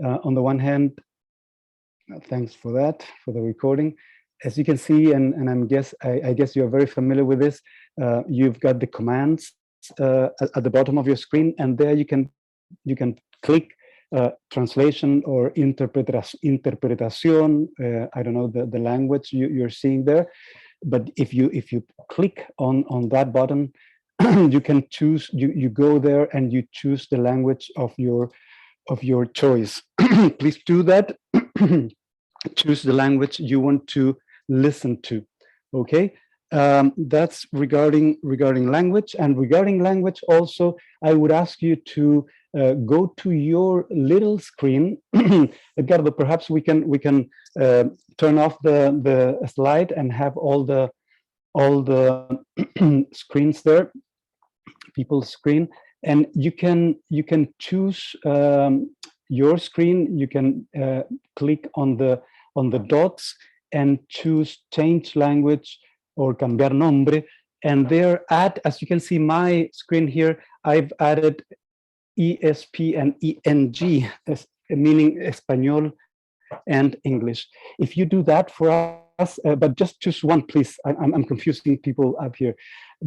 On the one hand, thanks for that, for the recording. As you can see, and I guess you're very familiar with this, you've got the commands at the bottom of your screen, and there you can click translation or interpretación. I don't know the language you're seeing there, but if you click on that button, you can choose. You go there and you choose the language of your choice. Please do that. Choose the language you want to listen to. Okay, that's regarding language. And regarding language also, I would ask you to go to your little screen. Edgardo, perhaps we can turn off the slide and have all the screens there, people's screen, and you can choose your screen. You can click on the dots and choose change language or cambiar nombre, and there as you can see my screen here, I've added ESP and ENG, meaning Espanol and English. If you do that for us, but just choose one, please. I'm confusing people up here.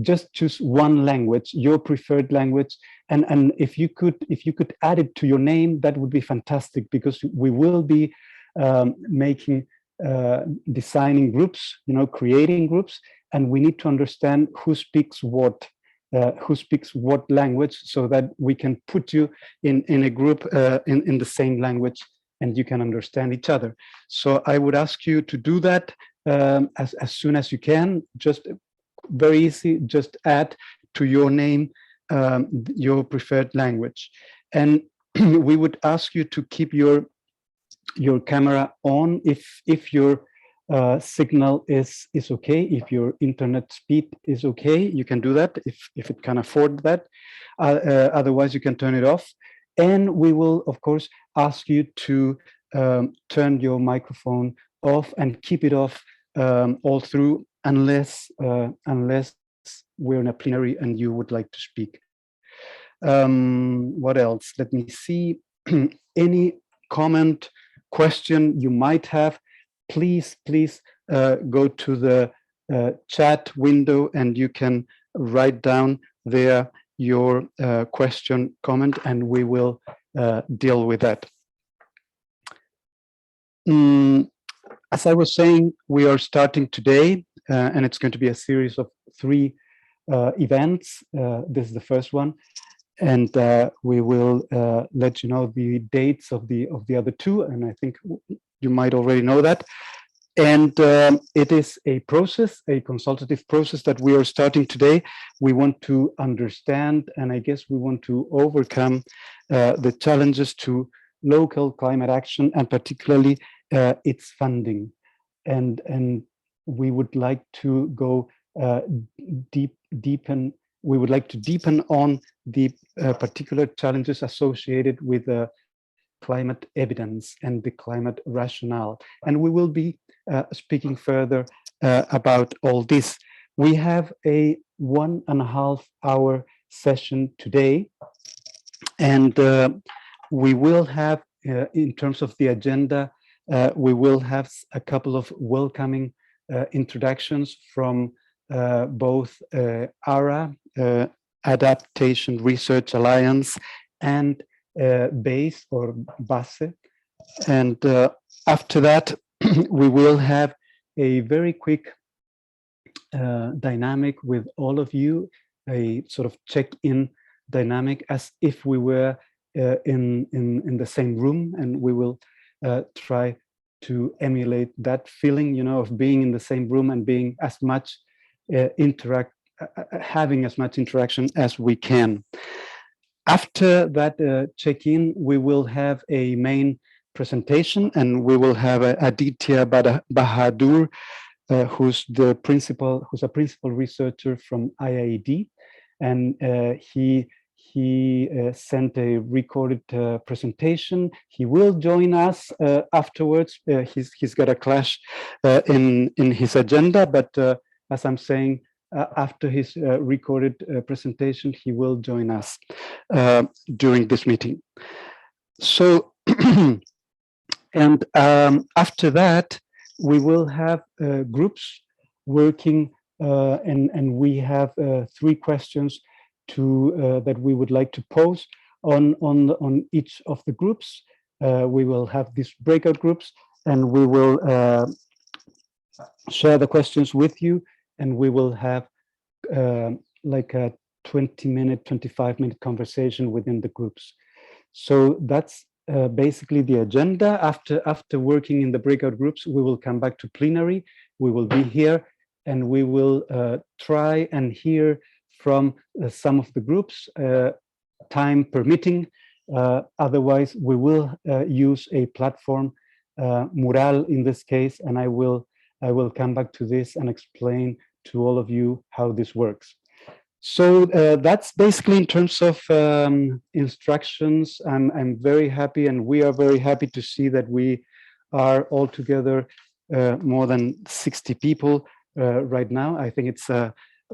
Just choose one language, your preferred language, and if you could add it to your name, that would be fantastic, because we will be designing groups, creating groups, and we need to understand who speaks what language, so that we can put you in a group in the same language, and you can understand each other. So I would ask you to do that as soon as you can. Just very easy, just add to your name your preferred language. And we would ask you to keep your camera on if your signal is okay, if your internet speed is okay. You can do that if it can afford that. Otherwise, you can turn it off. And we will, of course, ask you to turn your microphone off and keep it off all through, unless we're in a plenary and you would like to speak. What else? Let me see. Any comment, question you might have, please go to the chat window and you can write down there your question, comment, and we will deal with that. As I was saying, we are starting today, and it's going to be a series of 3 events. This is the first one, and we will let you know the dates of the other 2, and I think you might already know that. And it is a process, a consultative process that we are starting today. We want to understand, and I guess we want to overcome the challenges to local climate action, and particularly its funding. And we would like to go deepen. We would like to deepen on the particular challenges associated with climate evidence and the climate rationale. And we will be speaking further about all this. We have a 1.5 hour session today, and we will have, in terms of the agenda, we will have a couple of welcoming introductions from both ARA, Adaptation Research Alliance, and BASE or BASE. And after that, we will have a very quick dynamic with all of you, a sort of check-in dynamic, as if we were in the same room, and we will try to emulate that feeling, of being in the same room and being as much having as much interaction as we can. After that check-in, we will have a main presentation, and we will have Aditya Bahadur, who's a principal researcher from IIED, and he sent a recorded presentation. He will join us afterwards. He's got a clash in his agenda, but as I'm saying, after his recorded presentation, he will join us during this meeting. So And after that, we will have groups working, and we have 3 questions that we would like to pose on each of the groups. We will have these breakout groups, and we will share the questions with you, and we will have like a 20-minute, 25-minute conversation within the groups. So that's basically the agenda. After working in the breakout groups, we will come back to plenary. We will be here, and we will try and hear from some of the groups, time permitting. Otherwise, we will use a platform, Mural in this case, and I will come back to this and explain to all of you how this works. So that's basically in terms of instructions. I'm very happy, and we are very happy to see that we are all together more than 60 people right now. I think it's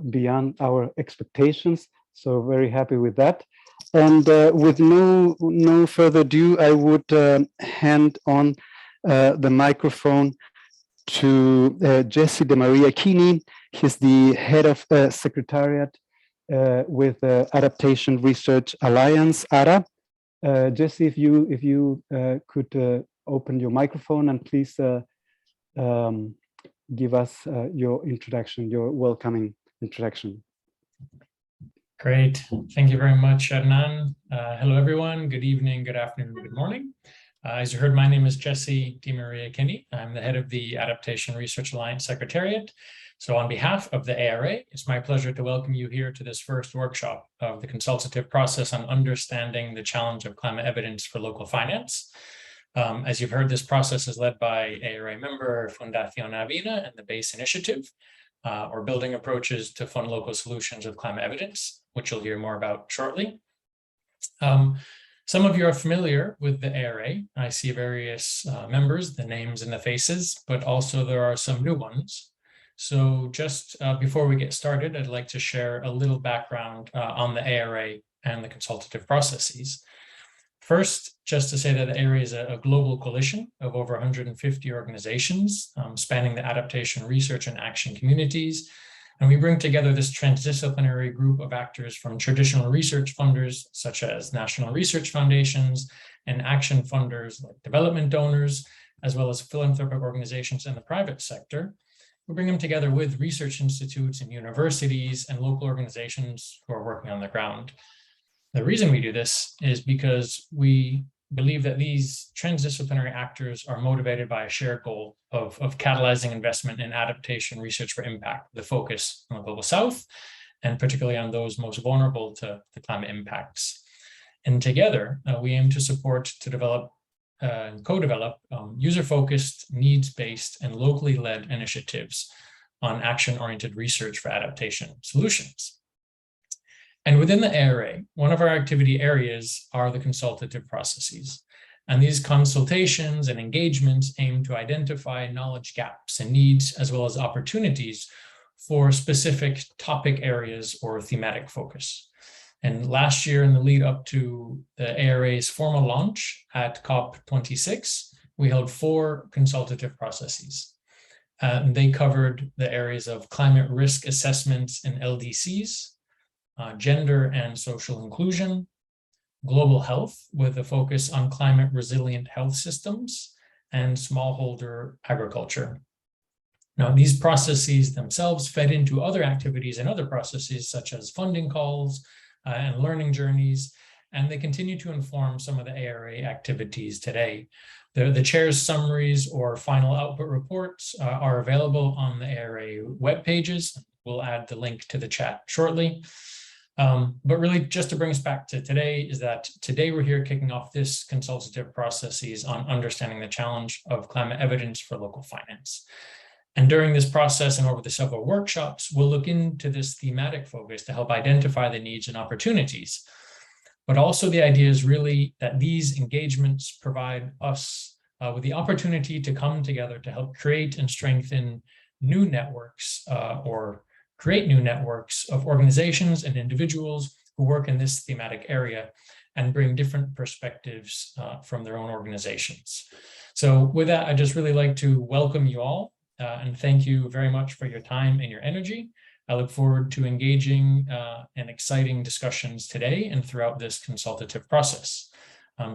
beyond our expectations, so very happy with that. And with no further ado, I would hand on the microphone to Jesse De Maria Kini. He's the head of Secretariat with Adaptation Research Alliance, ARA. Jesse, if you could open your microphone and please give us your introduction, your welcoming introduction. Great. Thank you very much, Hernan. Hello, everyone. Good evening, good afternoon, good morning. As you heard, my name is Jesse De Maria Kinney. I'm the head of the Adaptation Research Alliance Secretariat. So on behalf of the ARA, it's my pleasure to welcome you here to this first workshop of the consultative process on understanding the challenge of climate evidence for local finance. As you've heard, this process is led by ARA member Fundación Avina and the BASE initiative, or Building Approaches to Fund Local Solutions of Climate Evidence, which you'll hear more about shortly. Some of you are familiar with the ARA. I see various members, the names and the faces, but also there are some new ones. So just before we get started, I'd like to share a little background on the ARA and the consultative processes. First, just to say that the ARA is a global coalition of over 150 organizations spanning the adaptation, research, and action communities. And we bring together this transdisciplinary group of actors from traditional research funders, such as national research foundations and action funders like development donors, as well as philanthropic organizations in the private sector. We bring them together with research institutes and universities and local organizations who are working on the ground. The reason we do this is because we believe that these transdisciplinary actors are motivated by a shared goal of catalyzing investment in adaptation research for impact, the focus on the Global South, and particularly on those most vulnerable to the climate impacts. And together, we aim to support, to develop and co-develop user-focused, needs-based, and locally led initiatives on action-oriented research for adaptation solutions. And within the ARA, one of our activity areas are the consultative processes. And these consultations and engagements aim to identify knowledge gaps and needs, as well as opportunities for specific topic areas or thematic focus. And last year, in the lead up to the ARA's formal launch at COP26, we held 4 consultative processes. They covered the areas of climate risk assessments and LDCs, gender and social inclusion, global health with a focus on climate resilient health systems, and smallholder agriculture. Now, these processes themselves fed into other activities and other processes such as funding calls and learning journeys, and they continue to inform some of the ARA activities today. The chair's summaries or final output reports are available on the ARA web pages. We'll add the link to the chat shortly. But really, just to bring us back to today, is that today we're here kicking off this consultative processes on understanding the challenge of climate evidence for local finance. And during this process and over the several workshops, we'll look into this thematic focus to help identify the needs and opportunities. But also the idea is really that these engagements provide us with the opportunity to come together to help create and strengthen new networks or create new networks of organizations and individuals who work in this thematic area, and bring different perspectives from their own organizations. So with that, I'd just really like to welcome you all and thank you very much for your time and your energy. I look forward to engaging and exciting discussions today and throughout this consultative process.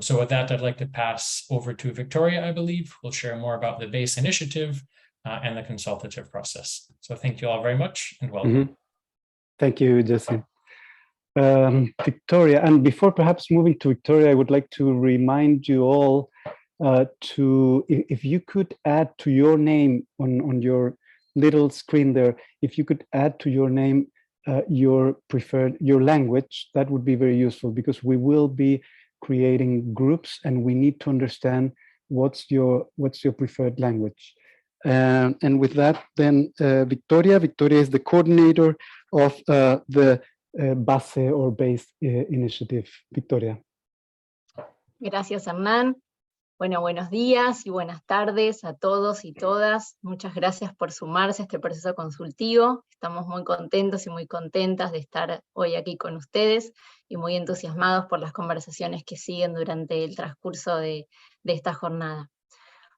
So with that, I'd like to pass over to Victoria, I believe, who'll share more about the BASE initiative and the consultative process. So thank you all very much and welcome. Thank you, Jesse. Victoria, and before perhaps moving to Victoria, I would like to remind you all if you could add to your name on your little screen there, if you could add to your name your language, that would be very useful, because we will be creating groups and we need to understand what's your preferred language. And with that, then Victoria is the coordinator of the BASE or BASE initiative. Victoria. Gracias, Hernán. Bueno, buenos días y buenas tardes a todos y todas. Muchas gracias por sumarse a este proceso consultivo. Estamos muy contentos y muy contentas de estar hoy aquí con ustedes y muy entusiasmados por las conversaciones que siguen durante el transcurso de esta jornada.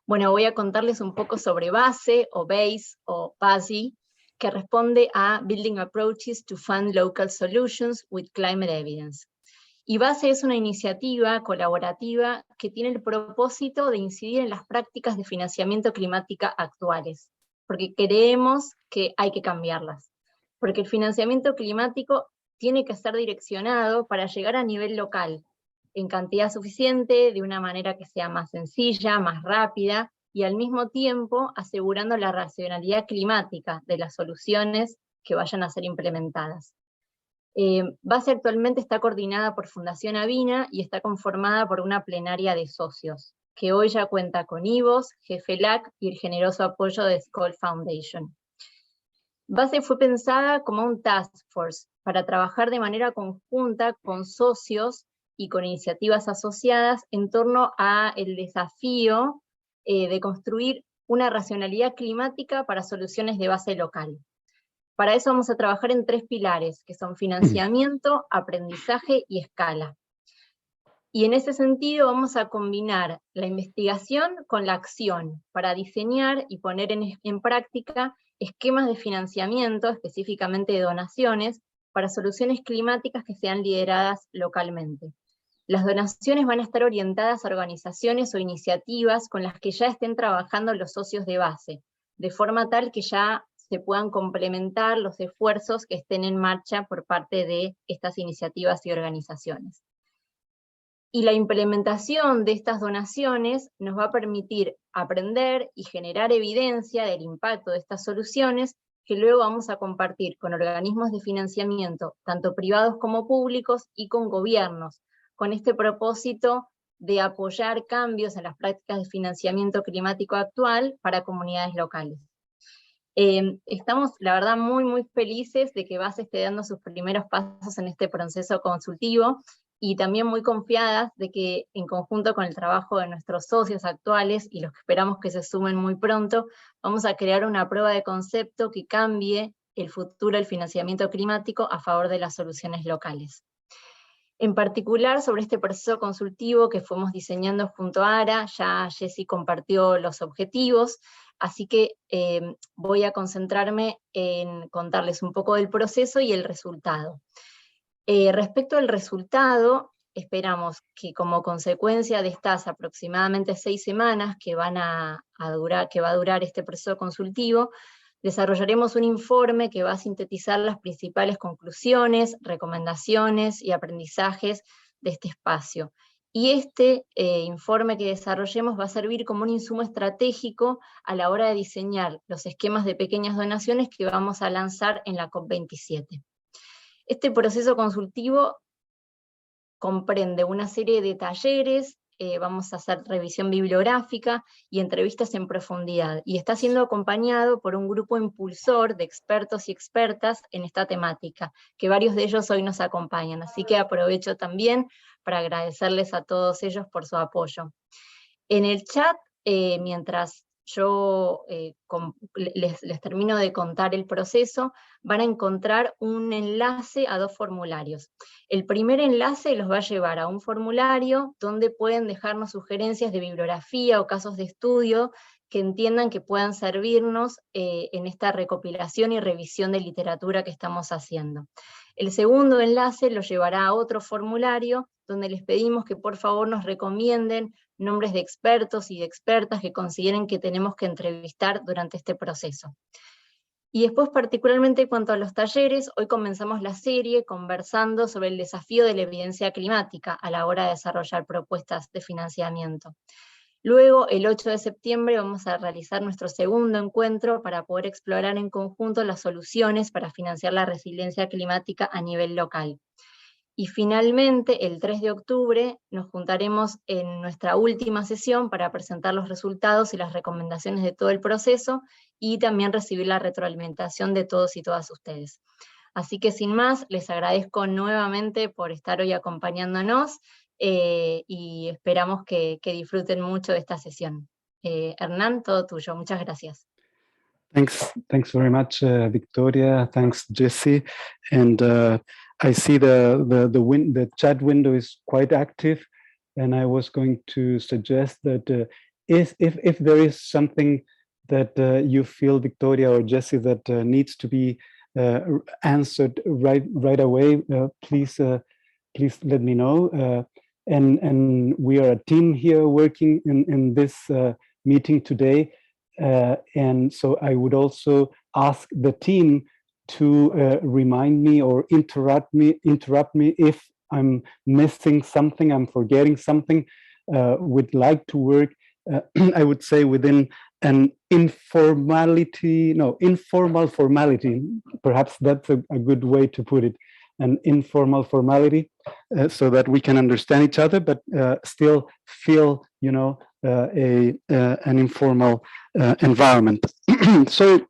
Bueno, voy a contarles un poco sobre BASE o BASE o BASI, que responde a Building Approaches to Fund Local Solutions with Climate Evidence. Y BASE es una iniciativa colaborativa que tiene el propósito de incidir en las prácticas de financiamiento climática actuales, porque creemos que hay que cambiarlas, porque el financiamiento climático tiene que estar direccionado para llegar a nivel local, en cantidad suficiente, de una manera que sea más sencilla, más rápida, y al mismo tiempo asegurando la racionalidad climática de las soluciones que vayan a ser implementadas. BASE actualmente está coordinada por Fundación Avina y está conformada por una plenaria de socios, que hoy ya cuenta con IVOS, GFLAC y el generoso apoyo de Skoll Foundation. BASE fue pensada como un task force para trabajar de manera conjunta con socios y con iniciativas asociadas en torno al desafío de construir una racionalidad climática para soluciones de base local. Para eso vamos a trabajar en 3 pilares, que son financiamiento, aprendizaje y escala. Y en ese sentido vamos a combinar la investigación con la acción, para diseñar y poner en práctica esquemas de financiamiento, específicamente de donaciones, para soluciones climáticas que sean lideradas localmente. Las donaciones van a estar orientadas a organizaciones o iniciativas con las que ya estén trabajando los socios de BASE, de forma tal que ya se puedan complementar los esfuerzos que estén en marcha por parte de estas iniciativas y organizaciones. Y la implementación de estas donaciones nos va a permitir aprender y generar evidencia del impacto de estas soluciones que luego vamos a compartir con organismos de financiamiento, tanto privados como públicos, y con gobiernos, con este propósito de apoyar cambios en las prácticas de financiamiento climático actual para comunidades locales. Estamos, la verdad, muy felices de que BASE esté dando sus primeros pasos en este proceso consultivo, y también muy confiadas de que, en conjunto con el trabajo de nuestros socios actuales, y los que esperamos que se sumen muy pronto, vamos a crear una prueba de concepto que cambie el futuro del financiamiento climático a favor de las soluciones locales. En particular, sobre este proceso consultivo que fuimos diseñando junto a ARA, ya Jessy compartió los objetivos, así que voy a concentrarme en contarles un poco del proceso y el resultado. Respecto al resultado, esperamos que como consecuencia de estas aproximadamente 6 semanas que va a durar este proceso consultivo, desarrollaremos un informe que va a sintetizar las principales conclusiones, recomendaciones y aprendizajes de este espacio. Y este informe que desarrollemos va a servir como un insumo estratégico a la hora de diseñar los esquemas de pequeñas donaciones que vamos a lanzar en la COP27. Este proceso consultivo comprende una serie de talleres, vamos a hacer revisión bibliográfica y entrevistas en profundidad, y está siendo acompañado por un grupo impulsor de expertos y expertas en esta temática, que varios de ellos hoy nos acompañan, así que aprovecho también para agradecerles a todos ellos por su apoyo. En el chat, mientras yo les termino de contar el proceso, van a encontrar un enlace a 2 formularios. El primer enlace los va a llevar a un formulario donde pueden dejarnos sugerencias de bibliografía o casos de estudio que entiendan que puedan servirnos en esta recopilación y revisión de literatura que estamos haciendo. El segundo enlace lo llevará a otro formulario donde les pedimos que por favor nos recomienden nombres de expertos y de expertas que consideren que tenemos que entrevistar durante este proceso. Y después, particularmente en cuanto a los talleres, hoy comenzamos la serie conversando sobre el desafío de la evidencia climática a la hora de desarrollar propuestas de financiamiento. Luego, el 8 de septiembre, vamos a realizar nuestro segundo encuentro para poder explorar en conjunto las soluciones para financiar la resiliencia climática a nivel local. Y finalmente, el 3 de octubre, nos juntaremos en nuestra última sesión para presentar los resultados y las recomendaciones de todo el proceso, y también recibir la retroalimentación de todos y todas ustedes. Así que sin más, les agradezco nuevamente por estar hoy acompañándonos, y esperamos que disfruten mucho de esta sesión. Hernán, todo tuyo. Muchas gracias. Thanks very much, Victoria. Thanks, Jesse. And I see the chat window is quite active, and I was going to suggest that if there is something that you feel, Victoria or Jesse, that needs to be answered right away, please let me know. And we are a team here working in this meeting today. And so I would also ask the team to remind me or interrupt me if I'm missing something, I'm forgetting something. Would like to work, I would say, within an informal formality. Perhaps that's a good way to put it. An informal formality, so that we can understand each other, but still feel, an informal environment. So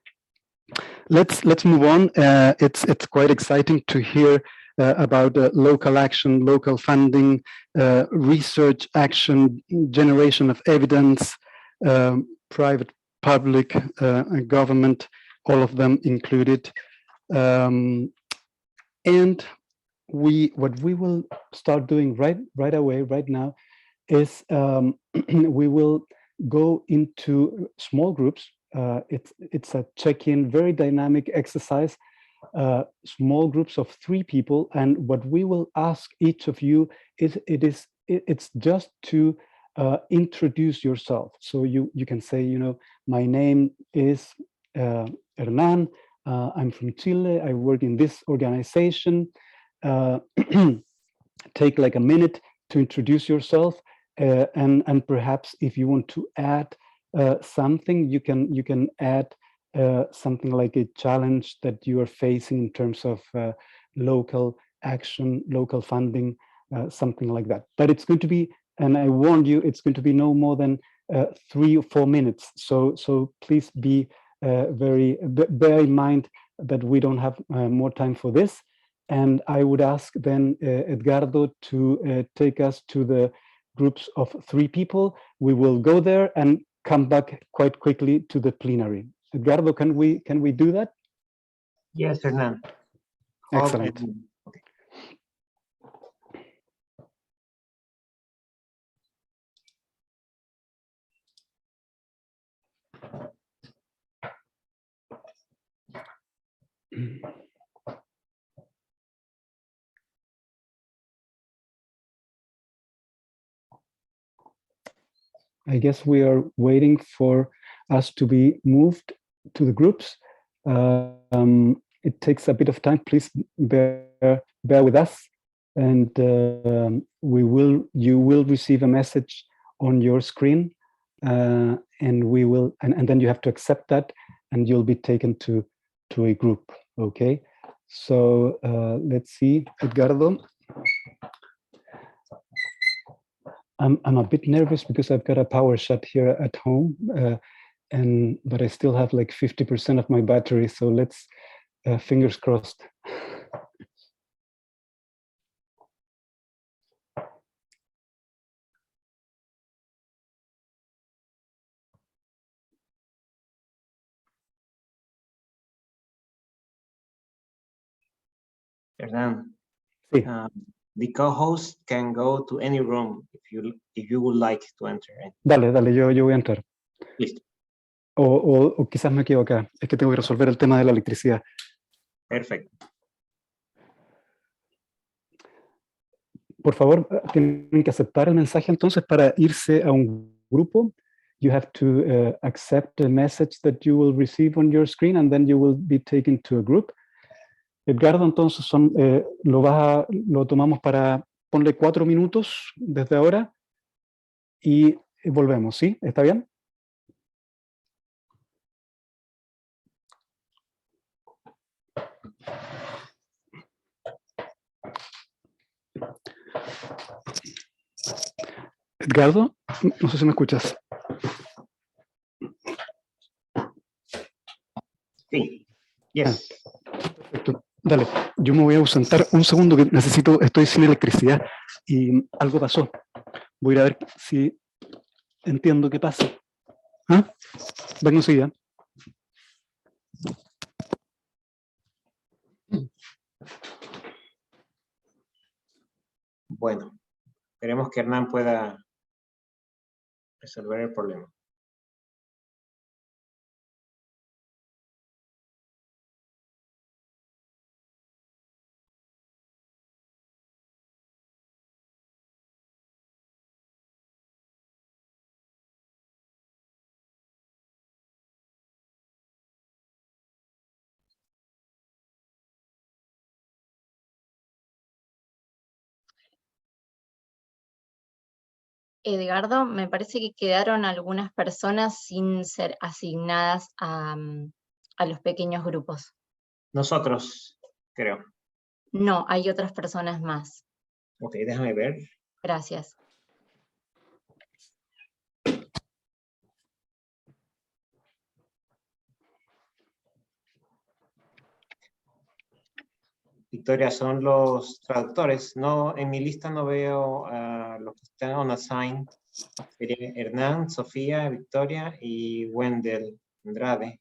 let's move on. It's quite exciting to hear about local action, local funding, research action, generation of evidence, private, public, government, all of them included. And what we will start doing right away, right now, is we will go into small groups. It's a check-in, very dynamic exercise, small groups of 3 people. And what we will ask each of you it's just to introduce yourself. So you can say, my name is Hernan. I'm from Chile. I work in this organization. Take like a minute to introduce yourself, and perhaps if you want to add something, you can add something like a challenge that you are facing in terms of local action, local funding, something like that. But it's going to be, and I warned you, it's going to be no more than 3 or 4 minutes. So please be bear in mind that we don't have more time for this. And I would ask then Edgardo to take us to the groups of 3 people. We will go there and come back quite quickly to the plenary. Edgardo, can we do that? Yes, Hernan. Excellent. Okay. I guess we are waiting for us to be moved to the groups. It takes a bit of time. Please bear with us, and you will receive a message on your screen, and then you have to accept that, and you'll be taken to a group. Okay. So let's see, Edgardo. I'm a bit nervous because I've got a power shut here at home, but I still have like 50% of my battery. So let's fingers crossed. Hernán, Sí, the co-host can go to any room if you would like to enter. dale, yo voy a entrar. Listo. O quizás me equivoqué, es que tengo que resolver el tema de la electricidad. Perfecto. Por favor, tienen que aceptar el mensaje entonces para irse a un grupo. You have to accept the message that you will receive on your screen and then you will be taken to a group. Edgardo, entonces lo tomamos para, ponle 4 minutos desde ahora y volvemos, ¿sí? ¿Está bien? Edgardo, no sé si me escuchas. Sí. Yes. Perfecto. Dale, yo me voy a ausentar un segundo que estoy sin electricidad y algo pasó. Voy a ir a ver si entiendo qué pasa. ¿Ah? Vengo enseguida. Bueno, esperemos que Hernán pueda resolver el problema. Edgardo, me parece que quedaron algunas personas sin ser asignadas a los pequeños grupos. Nosotros, creo. No, hay otras personas más. Ok, déjame ver. Gracias. Victoria, son los traductores. No, en mi lista no veo a los que están on assign. Sería Hernán, Sofía, Victoria y Wendell Andrade.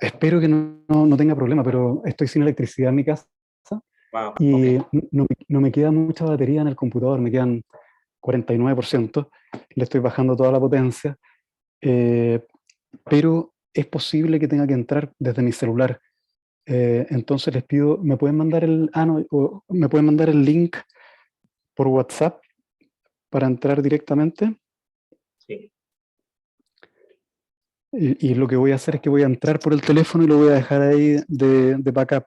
Espero que no tenga problema, pero estoy sin electricidad en mi casa Wow, y okay. no me queda mucha batería en el computador, me quedan 49%, le estoy bajando toda la potencia, pero es posible que tenga que entrar desde mi celular. Entonces les pido, ¿me pueden mandar me pueden mandar el link por WhatsApp para entrar directamente? Sí. Y lo que voy a hacer es que voy a entrar por el teléfono y lo voy a dejar ahí de backup.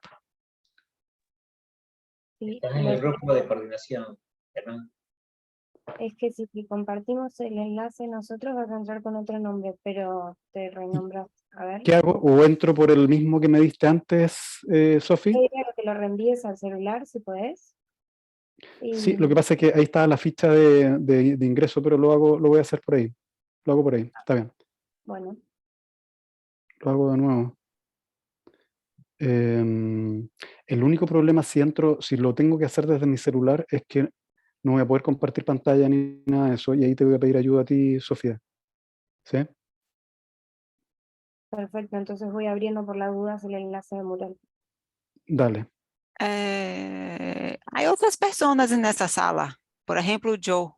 Sí, Estás en el grupo de coordinación, Hernán. es que si compartimos el enlace nosotros vas a entrar con otro nombre, pero te renombras. A ver. ¿Qué hago? ¿O entro por el mismo que me diste antes, Sofi? Te diría que lo reenvíes al celular, si podés. Sí, lo que pasa es que ahí está la ficha de ingreso, pero lo voy a hacer por ahí. Lo hago por ahí, está bien. Bueno. Lo hago de nuevo. El único problema si lo tengo que hacer desde mi celular es que no voy a poder compartir pantalla ni nada de eso, y ahí te voy a pedir ayuda a ti, Sofía. ¿Sí? Perfecto, entonces voy abriendo por las dudas el enlace de mural. Dale. Hay otras personas en esta sala, por ejemplo, Joe.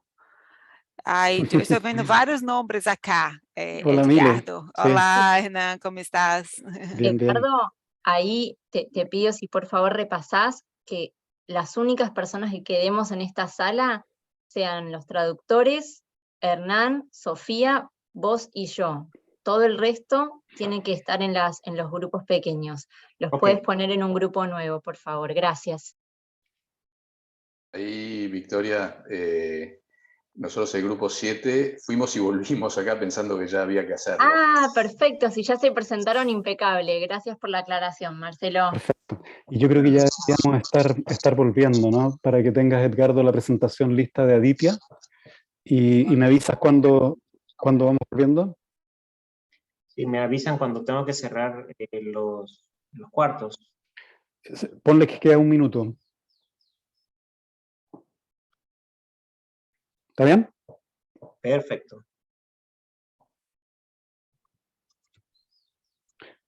Yo estoy viendo varios nombres acá. Hola, Mile. Edgardo. Sí. Hola, Hernán, ¿cómo estás? Bien, bien. Edgardo, ahí te pido si por favor repasás que las únicas personas que quedemos en esta sala sean los traductores, Hernán, Sofía, vos y yo. Todo el resto tiene que estar en los grupos pequeños. Los Ok. puedes poner en un grupo nuevo, por favor. Gracias. Ahí, Victoria, nosotros el grupo 7 fuimos y volvimos acá pensando que ya había que hacerlo. Ah, perfecto. Si ya se presentaron, impecable. Gracias por la aclaración, Marcelo. Perfecto. Y yo creo que ya deberíamos estar volviendo, ¿no? Para que tengas, Edgardo, la presentación lista de Aditya. Y me avisas cuando vamos volviendo. Sí, me avisan cuando tengo que cerrar los cuartos. Ponle que queda 1 minuto. ¿Está bien? Perfecto.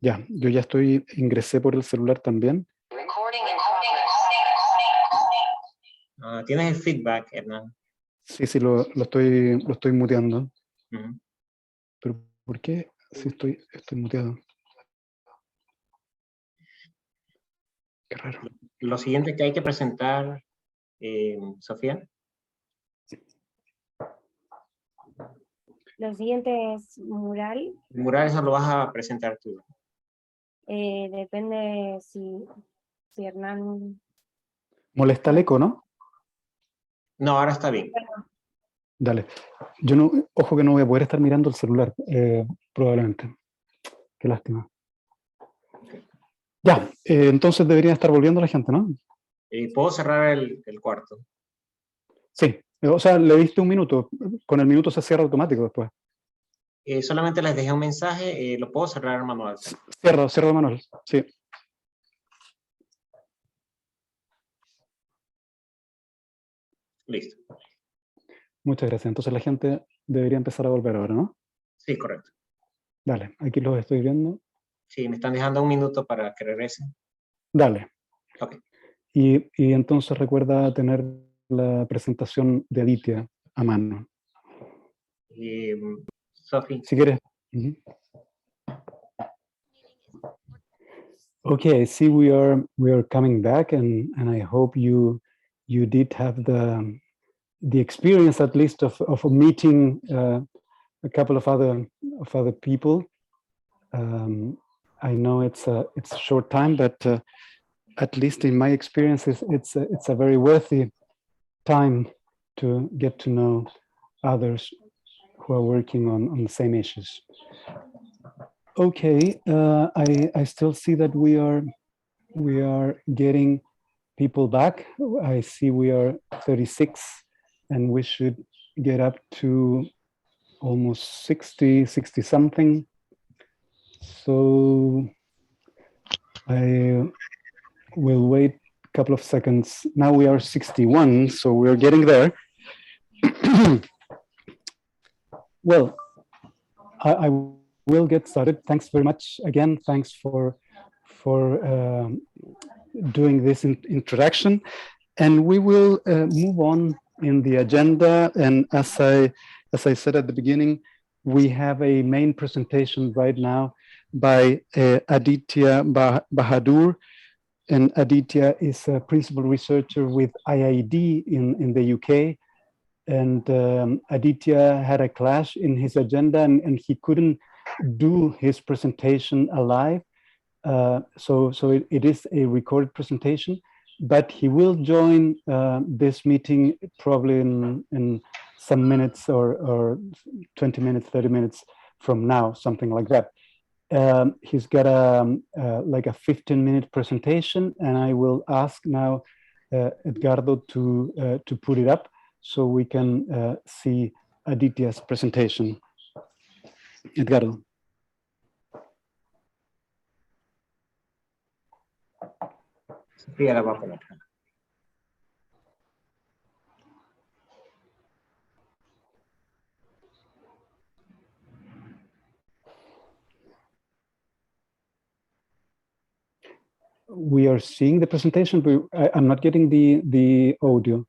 Ya, yo ya ingresé por el celular también. Tienes el feedback, Hernán. Sí, lo estoy muteando. Ujú. Pero ¿por qué? Sí, estoy muteado. Qué raro. Lo siguiente que hay que presentar, Sofía. Lo siguiente es mural. El mural eso lo vas a presentar tú. Depende si Hernán... Molesta el eco, ¿no? No, ahora está bien. Dale. Yo no, ojo que no voy a poder estar mirando el celular, probablemente. Qué lástima. Ya, entonces debería estar volviendo la gente, ¿no? ¿Puedo cerrar el cuarto? Sí, o sea, le diste un minuto. Con el minuto se cierra automático después. Solamente les dejé un mensaje, lo puedo cerrar manual. Cierro manual, sí. Listo. Muchas gracias. Entonces la gente debería empezar a volver ahora, ¿no? Sí, correcto. Dale, aquí los estoy viendo. Sí, me están dejando un minuto para que regresen. Dale. Ok. Y entonces recuerda tener la presentación de Aditya a mano. Sophie. Si quieres. Okay, I see we are coming back, and I hope you did have the experience at least of meeting a couple of other people. I know it's a short time, but at least in my experience, it's a very worthy time to get to know others who are working on the same issues. Okay, I still see that we are getting people back. I see we are 36, and we should get up to almost 60 something. So I will wait a couple of seconds. Now we are 61, so we're getting there. Well, I will get started. Thanks very much again. Thanks for doing this introduction, and we will move on in the agenda. And as I said at the beginning, we have a main presentation right now by Aditya Bahadur, and Aditya is a principal researcher with IID in the UK. And Aditya had a clash in his agenda, and he couldn't do his presentation alive. So it is a recorded presentation, but he will join this meeting probably in some minutes or 20 minutes, 30 minutes from now, something like that. He's got like a 15-minute presentation, and I will ask now Edgardo to put it up so we can see Aditya's presentation. Edgardo. Sofía la va a poner. We are seeing the presentation, but I'm not getting the audio.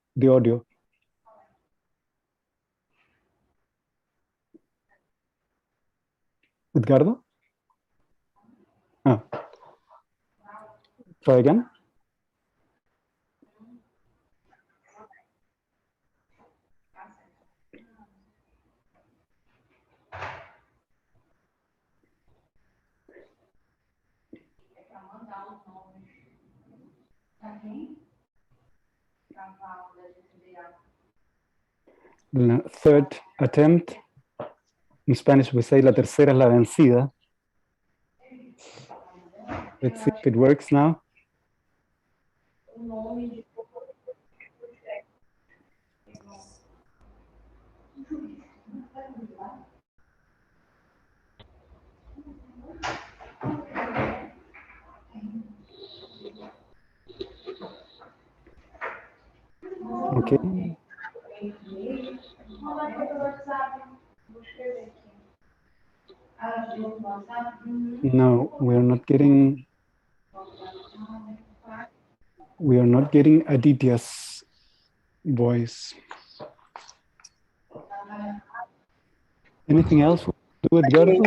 Edgardo? Try again. The third attempt. In Spanish we say la tercera es la vencida. Let's see if it works now. Okay. No, we are not getting Aditya's voice. Anything else? Do it, Edgardo?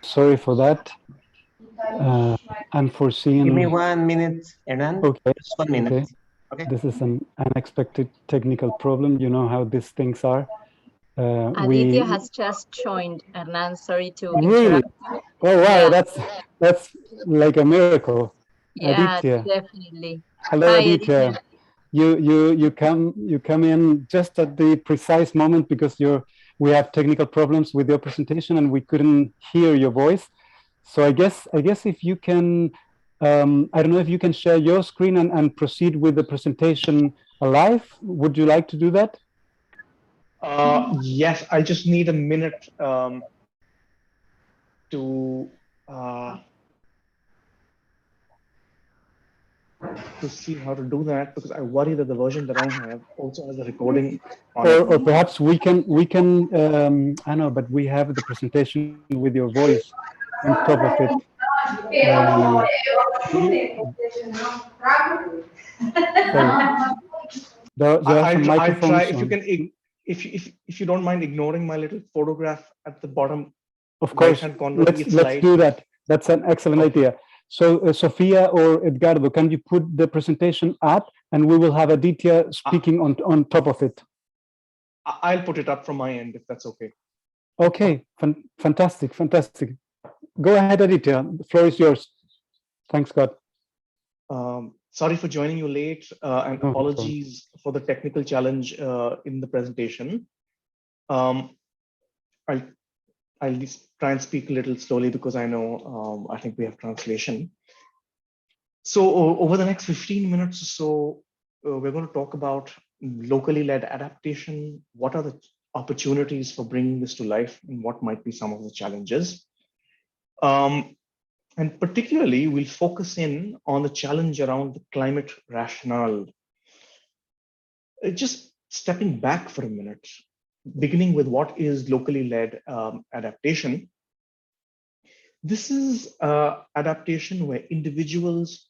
Sorry for that. Unforeseen. Give me 1 minute, Hernan. Okay. Just 1 minute. Okay. Okay. This is an unexpected technical problem. You know how these things are. Aditya has just joined, Hernan. Sorry to really? interrupt. Oh wow, Yeah. that's like a miracle. Yeah, Aditya. definitely. Hello, Hi, Aditya. You come in just at the precise moment because we have technical problems with your presentation and we couldn't hear your voice. So I guess if you can, I don't know if you can share your screen and proceed with the presentation live. Would you like to do that? Yes, I just need a minute to see how to do that, because I worry that the version that I have also has a recording on it. Or perhaps we can I know, but we have the presentation with your voice on top of it. There are some I'll try. If you on. can, if you don't mind ignoring my little photograph at the bottom. Of course, let's do that. That's an excellent idea. So Sofia or Edgardo, can you put the presentation up and we will have Aditya speaking on top of it? I'll put it up from my end if that's okay. Okay, fantastic. Go ahead, Aditya. The floor is yours. Thanks, Scott. Sorry for joining you late, and apologies for the technical challenge in the presentation. I'll just try and speak a little slowly because I know I think we have translation. So over the next 15 minutes or so, we're going to talk about locally led adaptation. What are the opportunities for bringing this to life and what might be some of the challenges? And particularly, we'll focus in on the challenge around the climate rationale. Just stepping back for a minute, beginning with what is locally led adaptation. This is adaptation where individuals,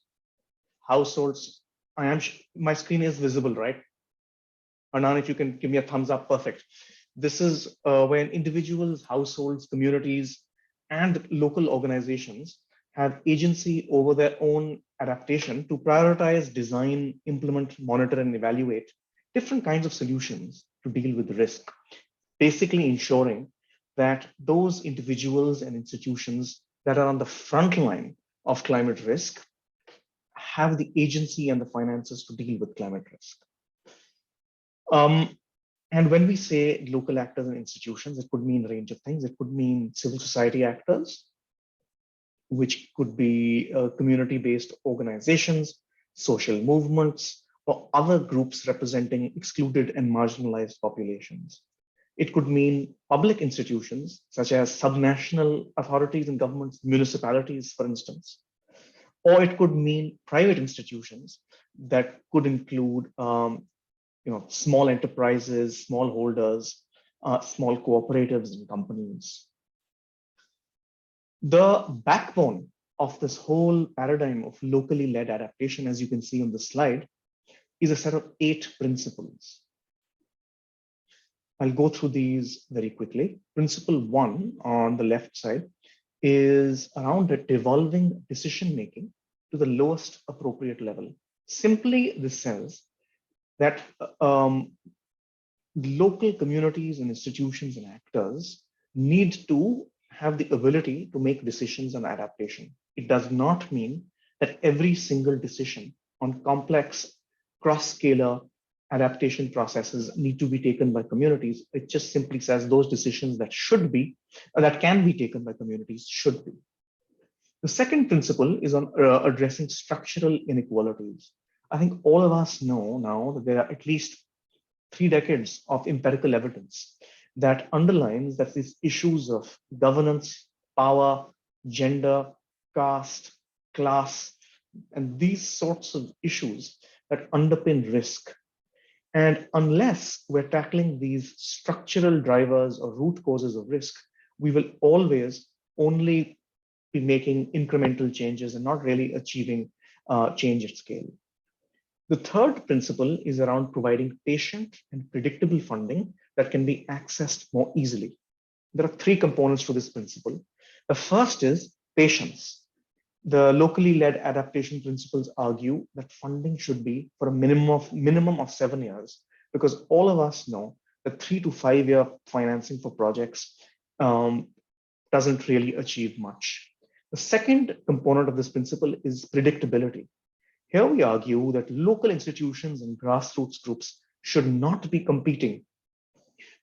households, my screen is visible, right? Anand, if you can give me a thumbs up, perfect. This is when individuals, households, communities, and local organizations have agency over their own adaptation to prioritize, design, implement, monitor, and evaluate different kinds of solutions to deal with risk, basically ensuring that those individuals and institutions that are on the front line of climate risk have the agency and the finances to deal with climate risk. And when we say local actors and institutions, it could mean a range of things. It could mean civil society actors, which could be community-based organizations, social movements, or other groups representing excluded and marginalized populations. It could mean public institutions, such as subnational authorities and governments, municipalities, for instance. Or it could mean private institutions that could include small enterprises, small holders, small cooperatives and companies. The backbone of this whole paradigm of locally led adaptation, as you can see on the slide, is a set of 8 principles. I'll go through these very quickly. Principle 1 on the left side is around devolving decision-making to the lowest appropriate level. Simply, this says that local communities and institutions and actors need to have the ability to make decisions on adaptation. It does not mean that every single decision on complex cross-scalar adaptation processes need to be taken by communities. It just simply says those decisions that should be, or that can be taken by communities should be. The second principle is on addressing structural inequalities. I think all of us know now that there are at least 3 decades of empirical evidence that underlines that these issues of governance, power, gender, caste, class, and these sorts of issues that underpin risk. And unless we're tackling these structural drivers or root causes of risk, we will always only be making incremental changes and not really achieving change at scale. The third principle is around providing patient and predictable funding that can be accessed more easily. There are three components to this principle. The first is patience. The locally led adaptation principles argue that funding should be for a minimum of 7 years, because all of us know that 3 to 5 year financing for projects doesn't really achieve much. The second component of this principle is predictability. Here we argue that local institutions and grassroots groups should not be competing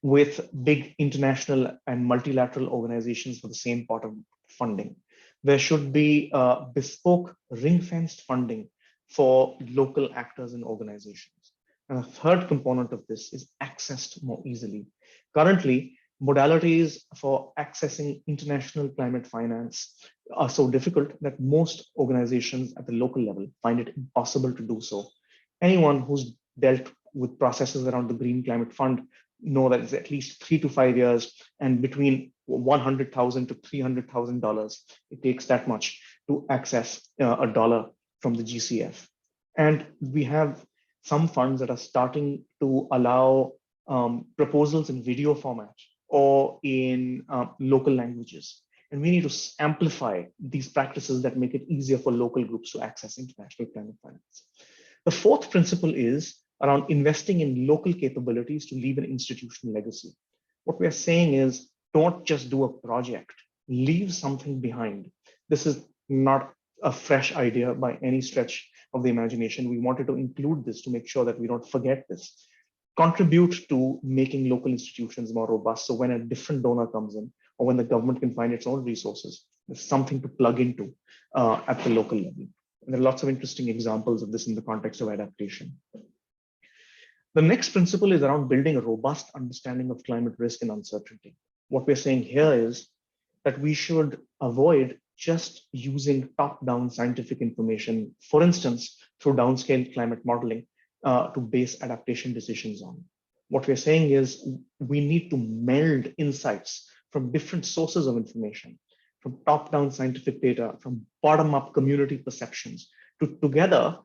with big international and multilateral organizations for the same pot of funding. There should be bespoke ring-fenced funding for local actors and organizations. And the third component of this is accessed more easily. Currently, modalities for accessing international climate finance are so difficult that most organizations at the local level find it impossible to do so. Anyone who's dealt with processes around the Green Climate Fund know that it's at least 3 to 5 years, and between $100,000 to $300,000, it takes that much to access a dollar from the GCF. And we have some funds that are starting to allow proposals in video format or in local languages. And we need to amplify these practices that make it easier for local groups to access international climate finance. The fourth principle is around investing in local capabilities to leave an institutional legacy. What we're saying is, don't just do a project, leave something behind. This is not a fresh idea by any stretch of the imagination. We wanted to include this to make sure that we don't forget this. Contribute to making local institutions more robust. So when a different donor comes in, or when the government can find its own resources, there's something to plug into at the local level. And there are lots of interesting examples of this in the context of adaptation. The next principle is around building a robust understanding of climate risk and uncertainty. What we're saying here is that we should avoid just using top-down scientific information, for instance, through downscale climate modeling, to base adaptation decisions on. What we're saying is we need to meld insights from different sources of information, from top-down scientific data, from bottom-up community perceptions, to together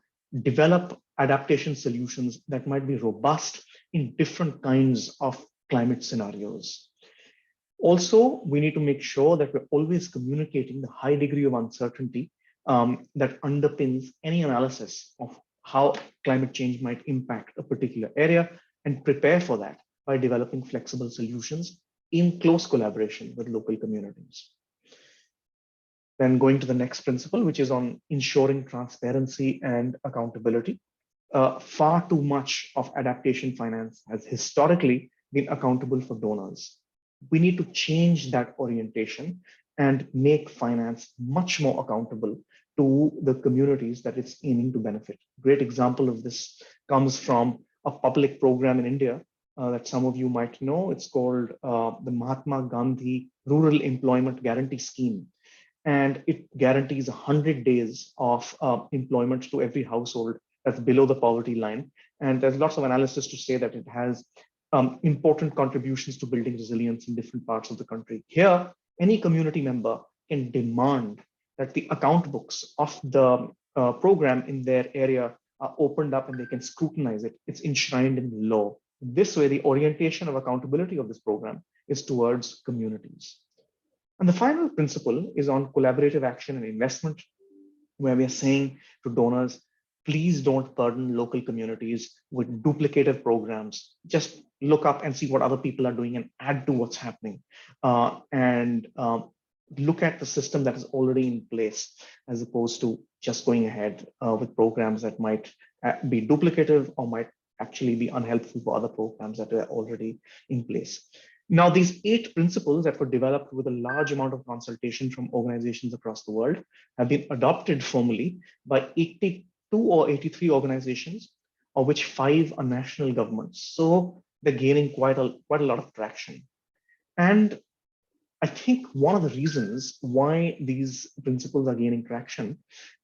develop adaptation solutions that might be robust in different kinds of climate scenarios. Also, we need to make sure that we're always communicating the high degree of uncertainty that underpins any analysis of how climate change might impact a particular area, and prepare for that by developing flexible solutions in close collaboration with local communities. Then going to the next principle, which is on ensuring transparency and accountability. Far too much of adaptation finance has historically been accountable for donors. We need to change that orientation and make finance much more accountable to the communities that it's aiming to benefit. Great example of this comes from a public program in India that some of you might know. It's called the Mahatma Gandhi Rural Employment Guarantee Scheme. And it guarantees 100 days of employment to every household that's below the poverty line. And there's lots of analysis to say that it has important contributions to building resilience in different parts of the country. Here, any community member can demand that the account books of the program in their area are opened up and they can scrutinize it. It's enshrined in law. This way, the orientation of accountability of this program is towards communities. And the final principle is on collaborative action and investment, where we are saying to donors, please don't burden local communities with duplicative programs. Just look up and see what other people are doing and add to what's happening. Look at the system that is already in place, as opposed to just going ahead with programs that might be duplicative or might actually be unhelpful for other programs that are already in place. Now, these 8 principles that were developed with a large amount of consultation from organizations across the world have been adopted formally by 82 or 83 organizations, of which 5 are national governments. So they're gaining quite a lot of traction. And I think one of the reasons why these principles are gaining traction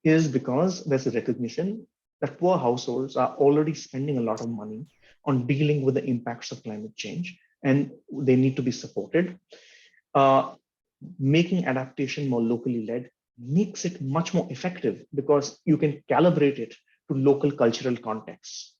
is because there's a recognition that poor households are already spending a lot of money on dealing with the impacts of climate change, and they need to be supported. Making adaptation more locally led makes it much more effective because you can calibrate it to local cultural contexts.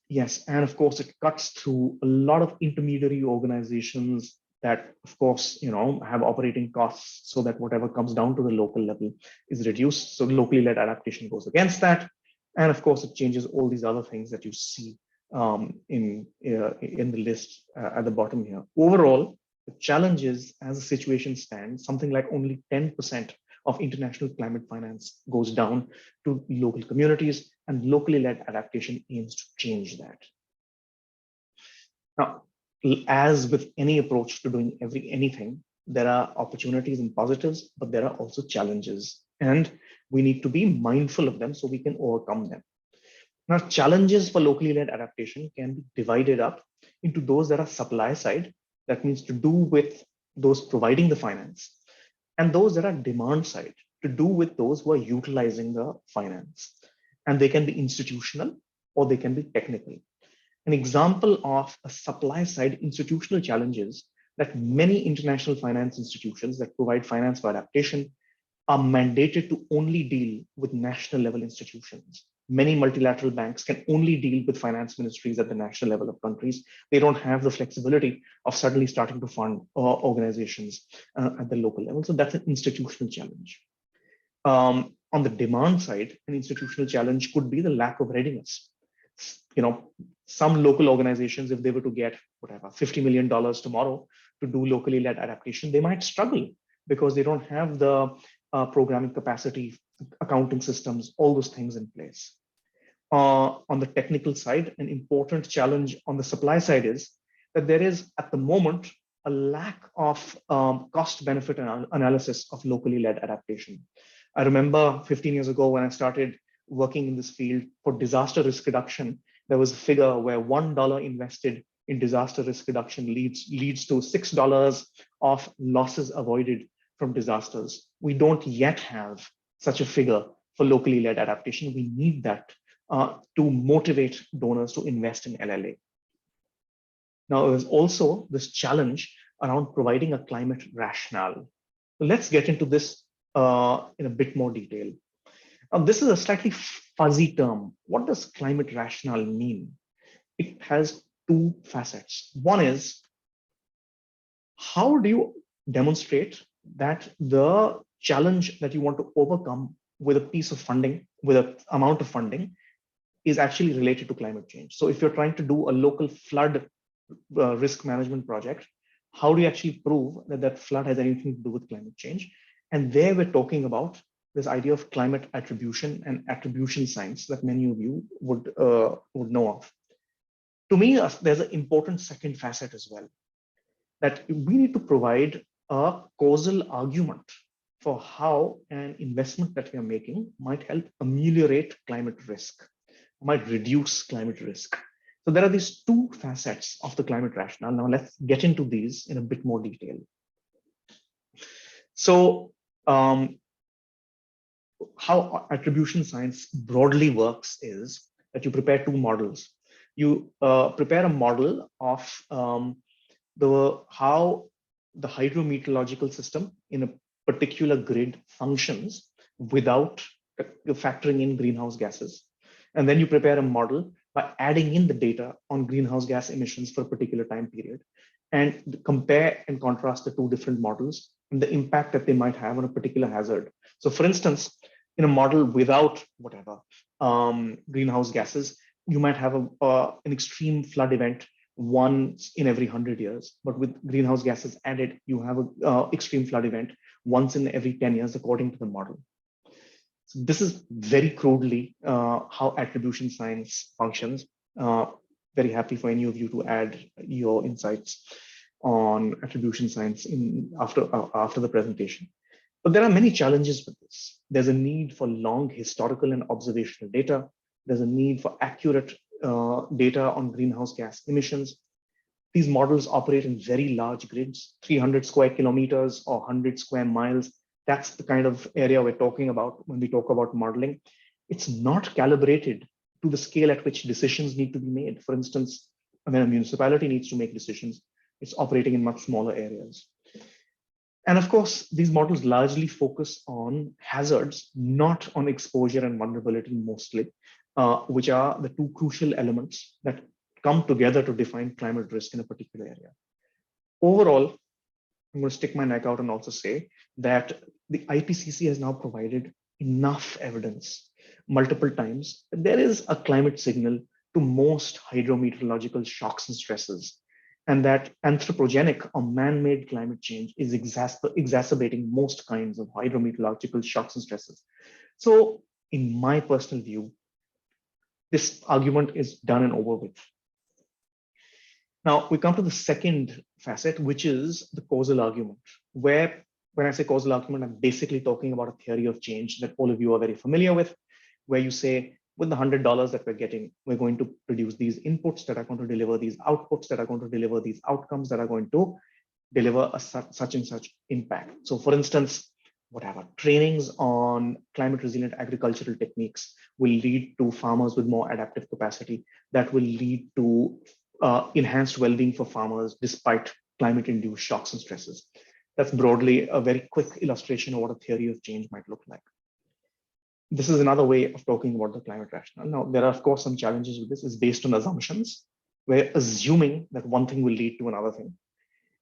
Yes, and of course, it cuts through a lot of intermediary organizations that, of course, have operating costs so that whatever comes down to the local level is reduced. So locally led adaptation goes against that. And of course, it changes all these other things that you see in the list at the bottom here. Overall, the challenge is, as the situation stands, something like only 10% of international climate finance goes down to local communities, and locally led adaptation aims to change that. Now, as with any approach to doing anything, there are opportunities and positives, but there are also challenges, and we need to be mindful of them so we can overcome them. Now, challenges for locally led adaptation can be divided up into those that are supply side, that means to do with those providing the finance, and those that are demand side, to do with those who are utilizing the finance. And they can be institutional or they can be technical. An example of a supply side institutional challenge is that many international finance institutions that provide finance for adaptation are mandated to only deal with national level institutions. Many multilateral banks can only deal with finance ministries at the national level of countries. They don't have the flexibility of suddenly starting to fund organizations at the local level. So that's an institutional challenge. On the demand side, an institutional challenge could be the lack of readiness. Some local organizations, if they were to get whatever $50 million tomorrow to do locally led adaptation, they might struggle because they don't have the programming capacity, accounting systems, all those things in place. On the technical side, an important challenge on the supply side is that there is at the moment a lack of cost benefit analysis of locally led adaptation. I remember 15 years ago when I started working in this field for disaster risk reduction, there was a figure where $1 invested in disaster risk reduction leads to $6 of losses avoided from disasters. We don't yet have such a figure for locally led adaptation. We need that to motivate donors to invest in LLA. Now, there's also this challenge around providing a climate rationale. So let's get into this in a bit more detail. This is a slightly fuzzy term. What does climate rationale mean? It has two facets. One is, how do you demonstrate that the challenge that you want to overcome with a piece of funding, with an amount of funding, is actually related to climate change? So if you're trying to do a local flood risk management project, how do you actually prove that that flood has anything to do with climate change? And there we're talking about this idea of climate attribution and attribution science that many of you would know of. To me, there's an important second facet as well, that we need to provide a causal argument for how an investment that we are making might help ameliorate climate risk, might reduce climate risk. So there are these two facets of the climate rationale. Now let's get into these in a bit more detail. So how attribution science broadly works is that you prepare two models. You prepare a model of how the hydrometeorological system in a particular grid functions without factoring in greenhouse gases. And then you prepare a model by adding in the data on greenhouse gas emissions for a particular time period, and compare and contrast the two different models and the impact that they might have on a particular hazard. So for instance, in a model without whatever greenhouse gases, you might have an extreme flood event once in every 100 years, but with greenhouse gases added, you have an extreme flood event once in every 10 years, according to the model. So this is very crudely how attribution science functions. Very happy for any of you to add your insights on attribution science after the presentation. But there are many challenges with this. There's a need for long historical and observational data. There's a need for accurate data on greenhouse gas emissions. these models operate in very large grids, 300 square kilometers or 100 square miles. That's the kind of area we're talking about when we talk about modeling. It's not calibrated to the scale at which decisions need to be made. For instance, when a municipality needs to make decisions, it's operating in much smaller areas. And of course, these models largely focus on hazards, not on exposure and vulnerability mostly, which are the two crucial elements that come together to define climate risk in a particular area. Overall, I'm going to stick my neck out and also say that the IPCC has now provided enough evidence multiple times that there is a climate signal to most hydrometeorological shocks and stresses, and that anthropogenic or man-made climate change is exacerbating most kinds of hydrometeorological shocks and stresses. So in my personal view, this argument is done and over with. Now we come to the second facet, which is the causal argument, where when I say causal argument, I'm basically talking about a theory of change that all of you are very familiar with, where you say, with the $100 that we're getting, we're going to produce these inputs that are going to deliver these outputs that are going to deliver these outcomes that are going to deliver a such and such impact. So for instance, whatever trainings on climate resilient agricultural techniques will lead to farmers with more adaptive capacity, that will lead to enhanced well-being for farmers despite climate-induced shocks and stresses. That's broadly a very quick illustration of what a theory of change might look like. This is another way of talking about the climate rationale. Now, there are, of course, some challenges with this. It's based on assumptions. We're assuming that one thing will lead to another thing.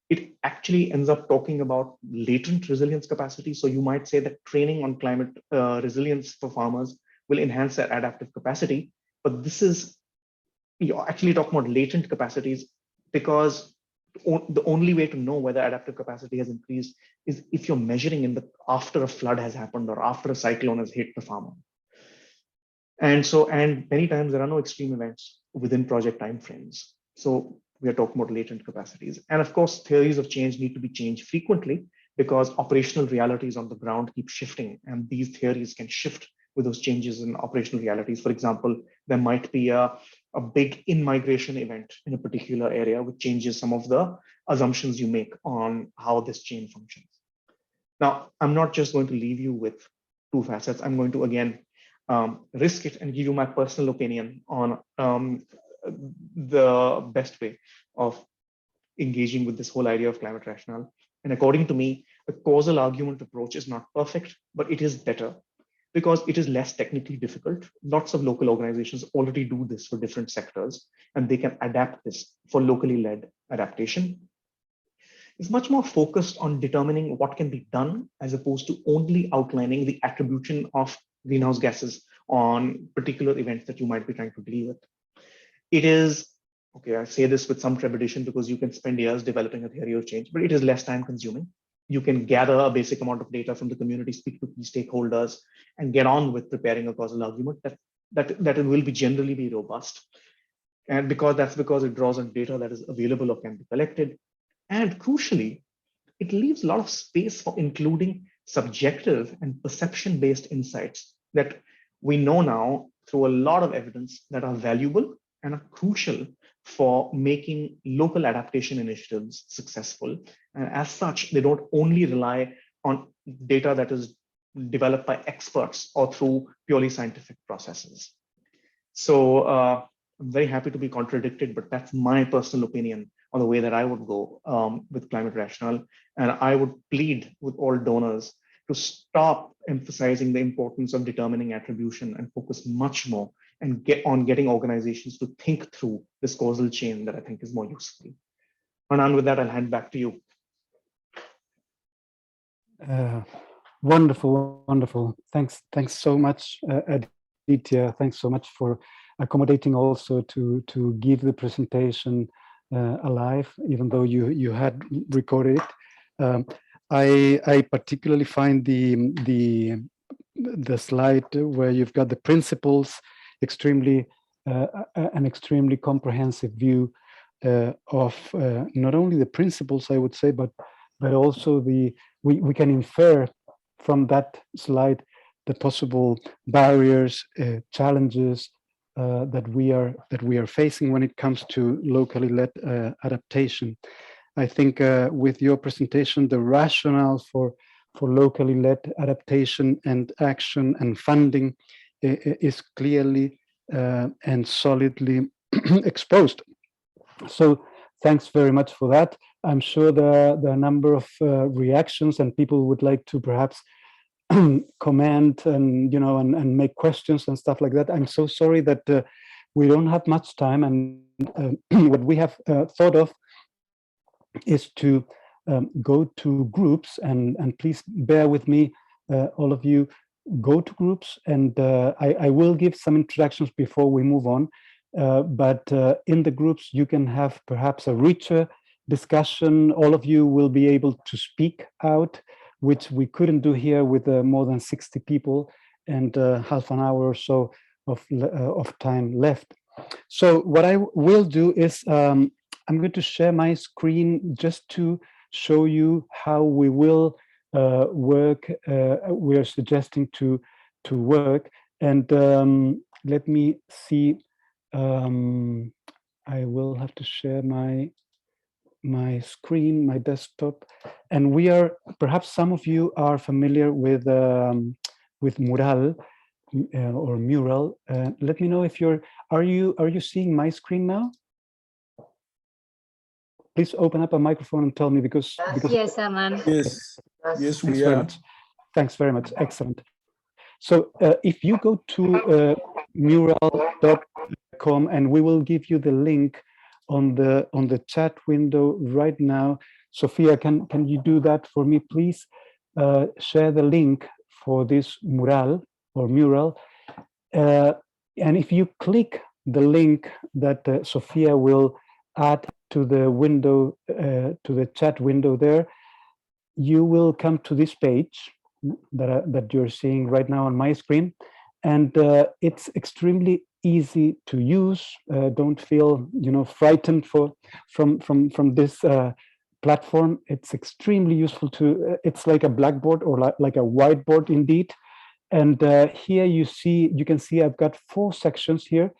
It actually ends up talking about latent resilience capacity. So you might say that training on climate resilience for farmers will enhance their adaptive capacity. But this is, you're actually talking about latent capacities, because the only way to know whether adaptive capacity has increased is if you're measuring in the after a flood has happened or after a cyclone has hit the farmer. And many times there are no extreme events within project timeframes. So we are talking about latent capacities. And of course, theories of change need to be changed frequently because operational realities on the ground keep shifting, and these theories can shift with those changes in operational realities. For example, there might be a big in-migration event in a particular area, which changes some of the assumptions you make on how this chain functions. Now, I'm not just going to leave you with two facets. I'm going to, again, risk it and give you my personal opinion on the best way of engaging with this whole idea of climate rationale. And according to me, the causal argument approach is not perfect, but it is better, because it is less technically difficult. Lots of local organizations already do this for different sectors, and they can adapt this for locally led adaptation. It's much more focused on determining what can be done as opposed to only outlining the attribution of greenhouse gases on particular events that you might be trying to deal with. It is, okay, I say this with some trepidation because you can spend years developing a theory of change, but it is less time consuming. You can gather a basic amount of data from the community, speak to key stakeholders, and get on with preparing a causal argument that it will be generally be robust. And because it draws on data that is available or can be collected. And crucially, it leaves a lot of space for including subjective and perception-based insights that we know now through a lot of evidence that are valuable and are crucial for making local adaptation initiatives successful. And as such, they don't only rely on data that is developed by experts or through purely scientific processes. So I'm very happy to be contradicted, but that's my personal opinion on the way that I would go with climate rationale. And I would plead with all donors to stop emphasizing the importance of determining attribution and focus much more and getting organizations to think through this causal chain that I think is more useful. And with that, I'll hand back to you. Wonderful, wonderful. Thanks so much, Aditya. Thanks so much for accommodating also to give the presentation alive, even though you had recorded it. I particularly find the slide where you've got the principles an extremely comprehensive view of not only the principles, I would say, but also we can infer from that slide the possible barriers, challenges, that we are facing when it comes to locally led adaptation. I think with your presentation, the rationale for locally led adaptation and action and funding is clearly and solidly exposed. So thanks very much for that. I'm sure there are a number of reactions, and people would like to perhaps comment and and make questions and stuff like that. I'm so sorry that we don't have much time, and what we have thought of is to go to groups, and please bear with me, all of you. Go to groups, and I will give some introductions before we move on. But in the groups, you can have perhaps a richer discussion. All of you will be able to speak out, which we couldn't do here with more than 60 people and half an hour or so of time left. So what I will do is I'm going to share my screen just to show you how we will work. We are suggesting to work, and let me see. I will have to share my screen, my desktop, and we are, perhaps some of you are familiar with mural or mural. Let me know if are you seeing my screen now? Please open up a microphone and tell me, because Yes, Hernan. Yes, yes, we thanks very are. much. Thanks very much. Excellent. So if you go to mural.com, and we will give you the link on the chat window right now. Sophia, can you do that for me, please? Share the link for this mural or mural. And if you click the link that Sophia will add to the window, to the chat window there, you will come to this page that you're seeing right now on my screen. And it's extremely easy to use. Don't feel frightened from this platform. It's extremely useful to. It's like a blackboard or like a whiteboard indeed. And here you can see I've got 4 sections here,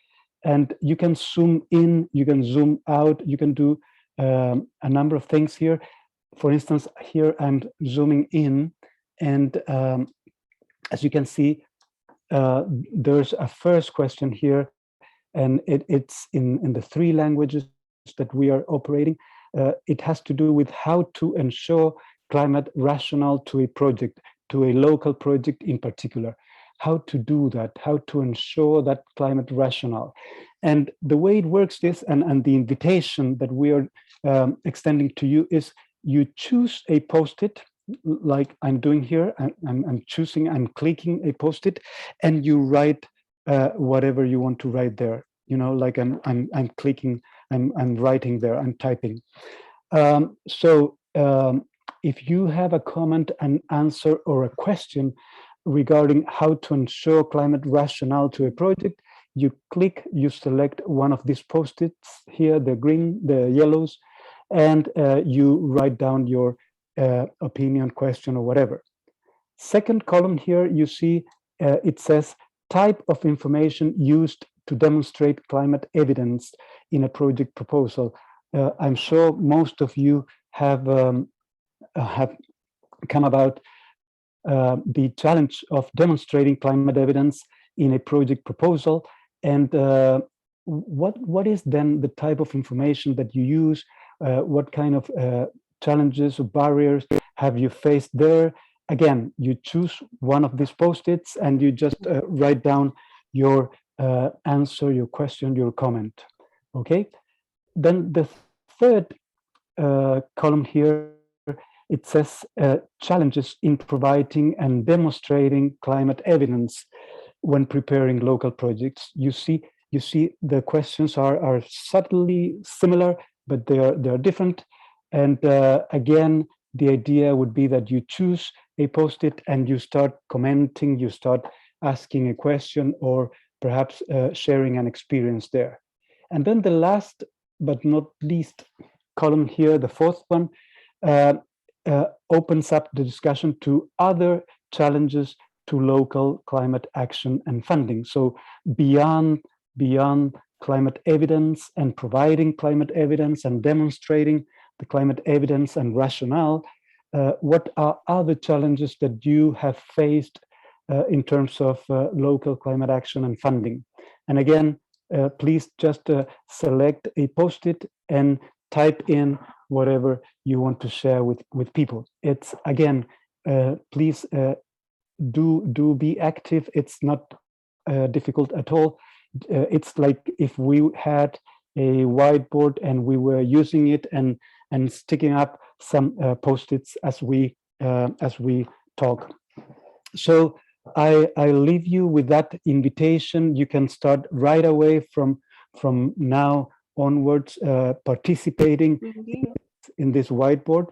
and you can zoom in, you can zoom out, you can do a number of things here. For instance, here I'm zooming in, and as you can see, there's a first question here, and it's in the 3 languages that we are operating. It has to do with how to ensure climate rational to a project, to a local project in particular. How to do that, how to ensure that climate rational. And the way it works is, and the invitation that we are extending to you is, you choose a post-it, like I'm doing here. I'm clicking a post-it, and you write whatever you want to write there. Like I'm clicking, I'm writing there, I'm typing. So if you have a comment, an answer, or a question regarding how to ensure climate rational to a project, you select one of these post-its here, the green, the yellows, and you write down your opinion, question, or whatever. Second column here, you see it says type of information used to demonstrate climate evidence in a project proposal. I'm sure most of you have come about the challenge of demonstrating climate evidence in a project proposal, and what is then the type of information that you use? What kind of challenges or barriers have you faced there? Again, you choose one of these post-its and you just write down your answer, your question, your comment. Okay. Then the third column here, it says challenges in providing and demonstrating climate evidence when preparing local projects. You see the questions are subtly similar, but they are different. And again, the idea would be that you choose a post-it and you start commenting, you start asking a question, or perhaps sharing an experience there. And then the last but not least column here, the fourth one, opens up the discussion to other challenges to local climate action and funding. So beyond beyond climate evidence and providing climate evidence and demonstrating the climate evidence and rationale, what are other challenges that you have faced in terms of local climate action and funding? And again, please just select a post-it and type in whatever you want to share with people. It's, again, please do be active. It's not difficult at all. It's like if we had a whiteboard and we were using it and sticking up some post-its as we talk. So I leave you with that invitation. You can start right away from now onwards participating in this whiteboard,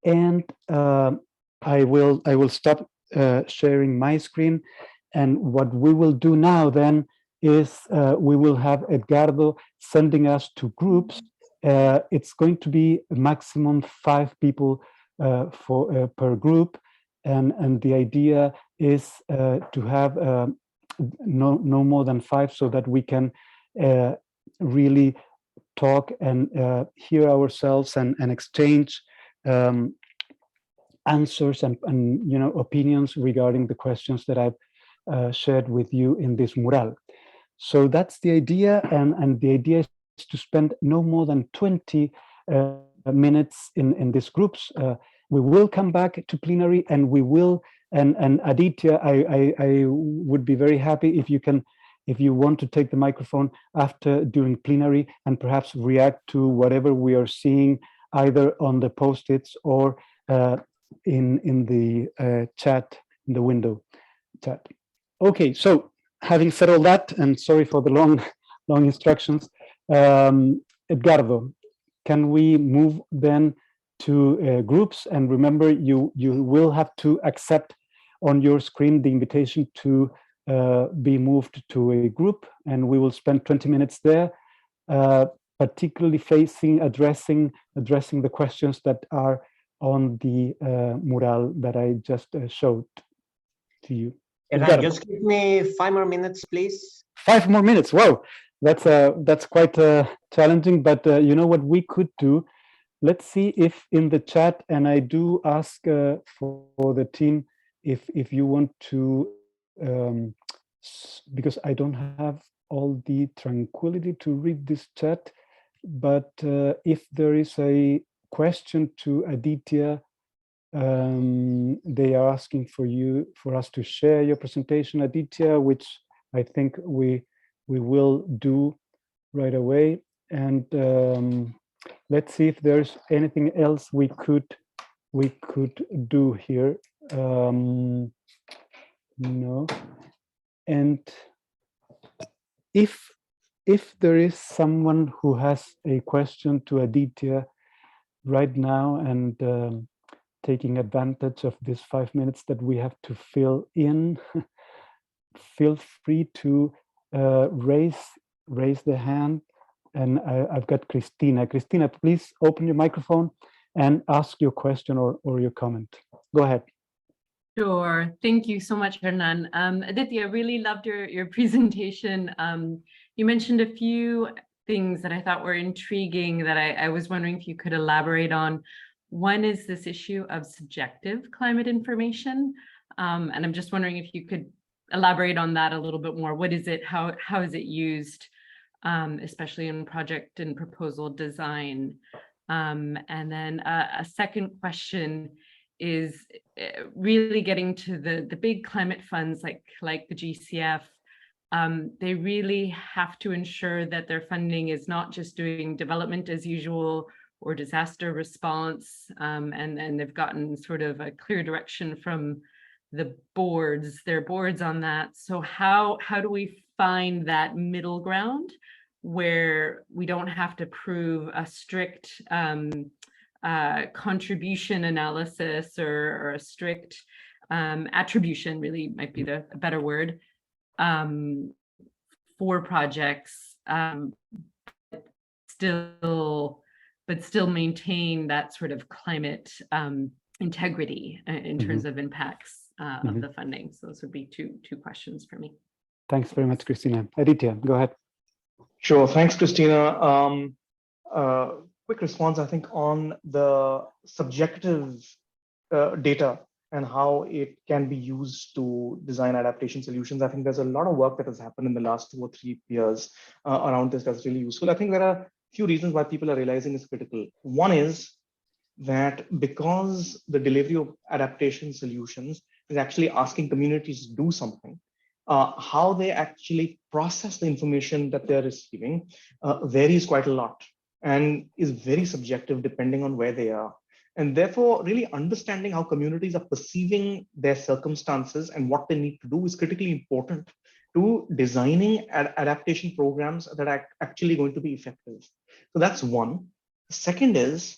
and I will stop sharing my screen. And what we will do now then is we will have Edgardo sending us to groups. It's going to be a maximum 5 people per group, and the idea is to have no more than 5, so that we can really talk and hear ourselves and exchange answers and opinions regarding the questions that I've shared with you in this mural. So that's the idea, and the idea is to spend no more than 20 minutes in these groups. We will come back to plenary, and we will, and Aditya, I would be very happy if you want to take the microphone during plenary and perhaps react to whatever we are seeing, either on the post-its or in the chat, in the window chat. Okay, so having said all that, and sorry for the long instructions, Edgardo, can we move then to groups? And remember, you will have to accept on your screen the invitation to be moved to a group, and we will spend 20 minutes there, particularly addressing the questions that are on the mural that I just showed to you. Just give me 5 more minutes, please. 5 more minutes. Wow, that's quite challenging. But you know what we could do? Let's see if in the chat, and I do ask for the team if you want to, because I don't have all the tranquility to read this chat. But if there is a question to Aditya, they are asking for us to share your presentation, Aditya, which I think we will do right away. And let's see if there's anything else we could do here. No. And if there is someone who has a question to Aditya right now, and taking advantage of this 5 minutes that we have to fill in, feel free to raise the hand. And I've got Christina. Christina, please open your microphone and ask your question or your comment. Go ahead. Sure. Thank you so much, Hernan. Aditya, I really loved your presentation. You mentioned a few things that I thought were intriguing that I was wondering if you could elaborate on. One is this issue of subjective climate information. And I'm just wondering if you could elaborate on that a little bit more. What is it? How is it used, especially in project and proposal design? And then a second question is really getting to the big climate funds like the GCF. They really have to ensure that their funding is not just doing development as usual or disaster response, and they've gotten sort of a clear direction from their boards on that. So how do we find that middle ground where we don't have to prove a strict contribution analysis or a strict attribution, really might be the better word, for projects, but still maintain that sort of climate integrity in terms of impacts of the funding. So those would be two questions for me. Thanks very much, Christina. Aditya, go ahead. Sure, thanks, Christina. Quick response, I think, on the subjective data and how it can be used to design adaptation solutions. I think there's a lot of work that has happened in the last 2 or 3 years around this that's really useful. I think there are a few reasons why people are realizing it's critical. One is that because the delivery of adaptation solutions is actually asking communities to do something, how they actually process the information that they're receiving varies quite a lot and is very subjective depending on where they are. And therefore, really understanding how communities are perceiving their circumstances and what they need to do is critically important to designing adaptation programs that are actually going to be effective. So that's one. Second is,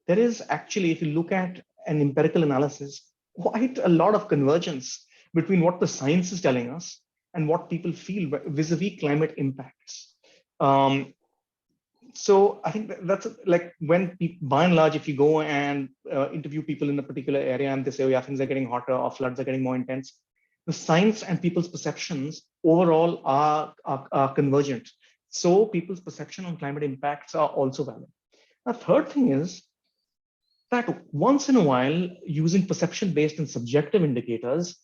there is actually, if you look at an empirical analysis, quite a lot of convergence between what the science is telling us and what people feel vis-a-vis climate impacts. So I think that's like when people, by and large, if you go and interview people in a particular area and they say, oh yeah, things are getting hotter or floods are getting more intense, the science and people's perceptions overall are convergent. So people's perception on climate impacts are also valid. The third thing is that once in a while, using perception-based and subjective indicators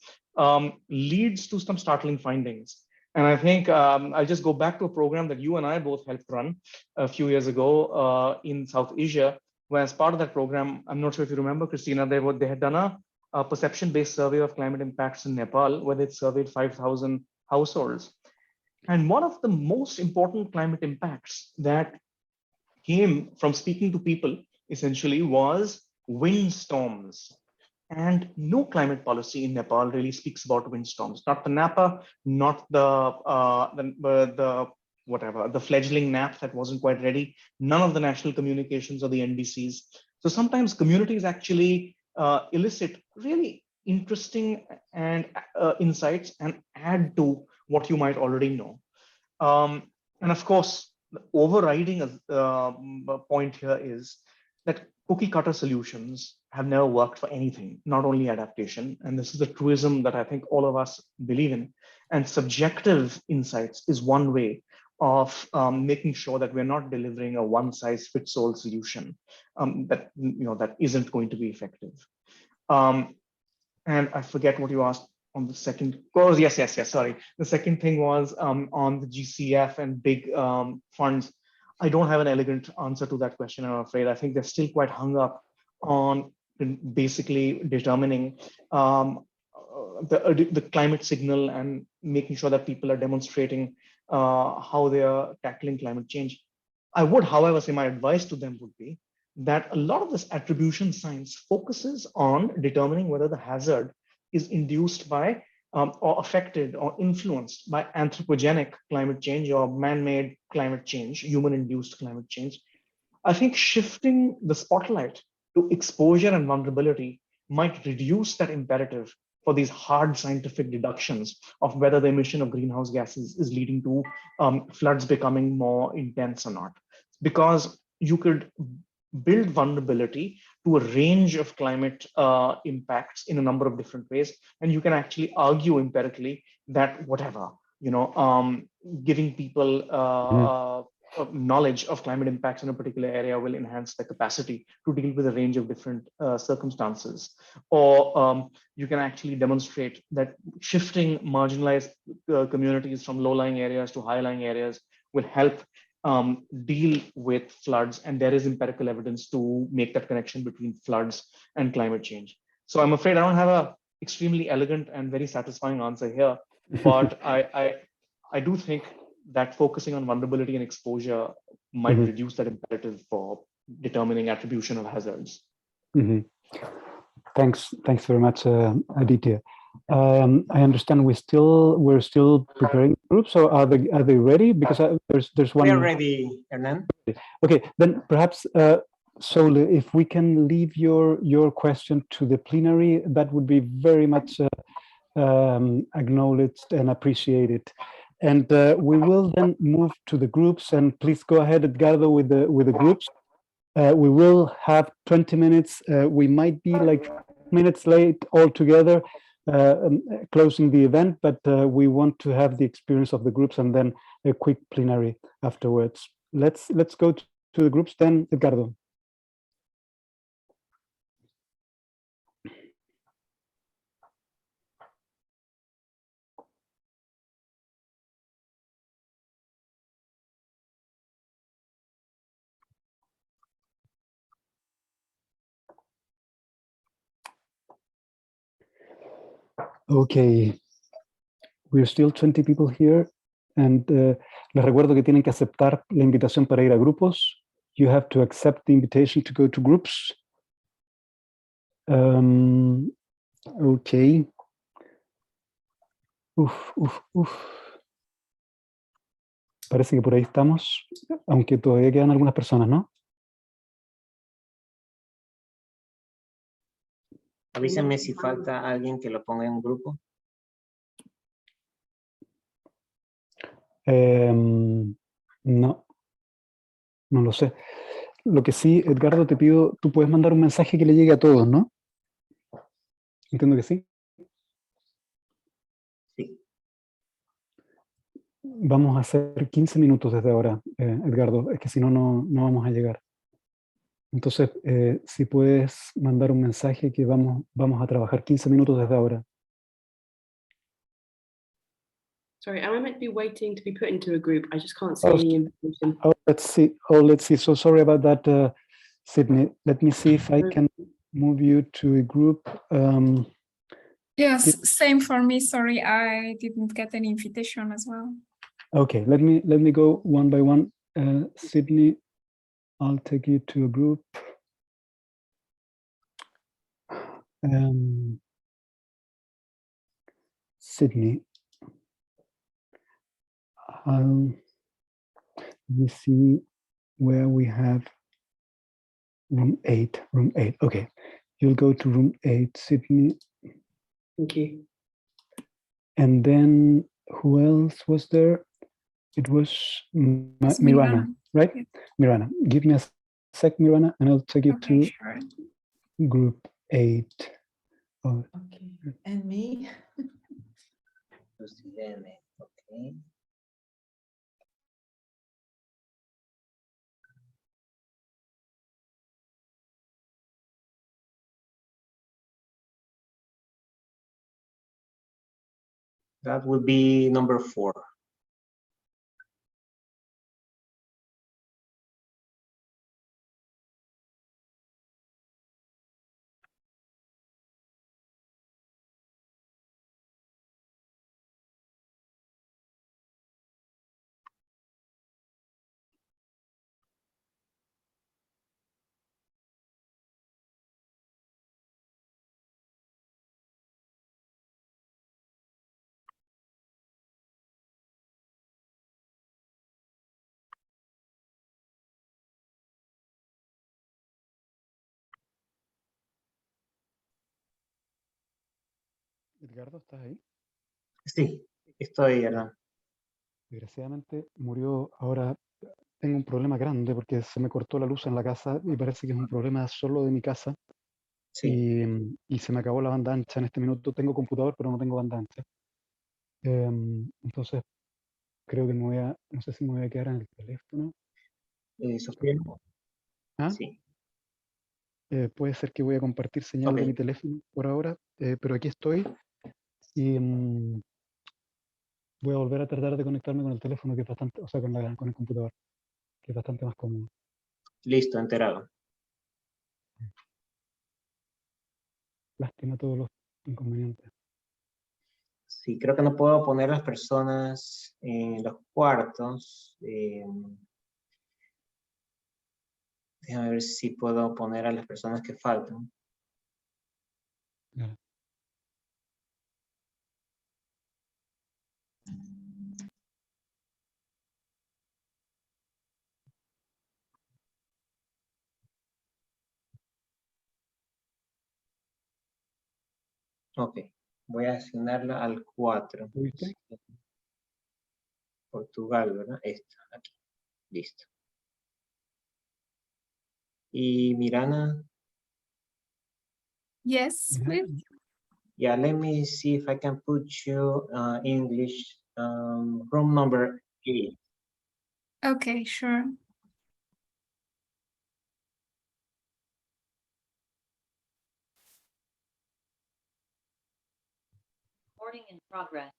leads to some startling findings. And I think I'll just go back to a program that you and I both helped run a few years ago in South Asia, where as part of that program, I'm not sure if you remember, Christina, they had done a perception-based survey of climate impacts in Nepal, where they surveyed 5,000 households. And one of the most important climate impacts that came from speaking to people essentially was windstorms. And no climate policy in Nepal really speaks about windstorms. Not the NAPA, not the fledgling NAP that wasn't quite ready. None of the national communications or the NDCs. So sometimes communities actually elicit really interesting and insights and add to what you might already know. And of course, the overriding point here is that cookie cutter solutions have never worked for anything, not only adaptation. And this is the truism that I think all of us believe in. And subjective insights is one way of making sure that we're not delivering a one-size-fits-all solution that isn't going to be effective. And I forget what you asked on the second. Oh, yes, sorry. The second thing was on the GCF and big funds. I don't have an elegant answer to that question, I'm afraid. I think they're still quite hung up on basically determining the climate signal and making sure that people are demonstrating how they are tackling climate change. I would, however, say my advice to them would be that a lot of this attribution science focuses on determining whether the hazard is induced by or affected or influenced by anthropogenic climate change or man-made climate change, human-induced climate change. I think shifting the spotlight to exposure and vulnerability might reduce that imperative for these hard scientific deductions of whether the emission of greenhouse gases is leading to floods becoming more intense or not. Because you could build vulnerability to a range of climate impacts in a number of different ways. And you can actually argue empirically that whatever, giving people knowledge of climate impacts in a particular area will enhance their capacity to deal with a range of different circumstances. Or you can actually demonstrate that shifting marginalized communities from low-lying areas to high-lying areas will help deal with floods, and there is empirical evidence to make that connection between floods and climate change. So I'm afraid I don't have a extremely elegant and very satisfying answer here, but I do think that focusing on vulnerability and exposure might reduce that imperative for determining attribution of hazards. Thanks very much, Aditya. I understand we're still preparing groups. So are they ready? Because there's one. We're ready, Hernan. Okay, then perhaps Sol, if we can leave your question to the plenary, that would be very much acknowledged and appreciated. And we will then move to the groups. And please go ahead, Edgardo, with the groups. We will have 20 minutes. We might be like minutes late altogether, closing the event, but we want to have the experience of the groups and then a quick plenary afterwards. Let's go to the groups then, Edgardo. Okay, we're still 20 people here, and les recuerdo que tienen que aceptar la invitación para ir a grupos. You have to accept the invitation to go to groups. Okay. Parece que por ahí estamos, aunque todavía quedan algunas personas, ¿no? Avísenme si falta alguien que lo ponga en un grupo. No lo sé. Lo que sí, Edgardo, te pido, tú puedes mandar un mensaje que le llegue a todos, ¿no? Entiendo que sí. Sí. Vamos a hacer 15 minutos desde ahora, Edgardo, es que si no, no vamos a llegar. Entonces, si puedes mandar un mensaje que vamos a trabajar 15 minutos desde ahora. Sorry, am I meant to be waiting to be put into a group? I just can't see any information. Let's see. So sorry about that, Sydney. Let me see if I can move you to a group. Yes, same for me. Sorry, I didn't get an invitation as well. Okay, let me go one by one. Sydney, I'll take you to a group. Sydney. Let me see where we have room 8. Room 8. Okay, you'll go to room 8, Sydney. Thank you. And then who else was there? It was Mirana, right? Yeah. Mirana, give me a sec, Mirana, and I'll take you to group 8. Oh. Okay, and me? Okay. That would be number 4. Edgardo, ¿estás ahí? Sí, estoy, Hernán. Desgraciadamente murió. Ahora tengo un problema grande porque se me cortó la luz en la casa y parece que es un problema solo de mi casa. Sí. Y se me acabó la banda ancha en este minuto. Tengo computador, pero no tengo banda ancha. Entonces, creo que no sé si me voy a quedar en el teléfono. Sofía. ¿Ah? Sí. Puede ser que voy a compartir señal de mi teléfono por ahora, pero aquí estoy y voy a volver a tratar de conectarme con el teléfono, que es bastante, o sea, con el computador, que es bastante más cómodo. Listo, enterado. Lástima todos los inconvenientes. Sí, creo que no puedo poner las personas en los cuartos. Déjame ver si puedo poner a las personas que faltan. Claro. Ok, voy a asignarla al 4. ¿Viste? Portugal, ¿verdad? Esta, aquí. Listo. Y Mirana. Yes, please. Yeah, let me see if I can put you English, room number 8. Okay, sure. Recording in progress.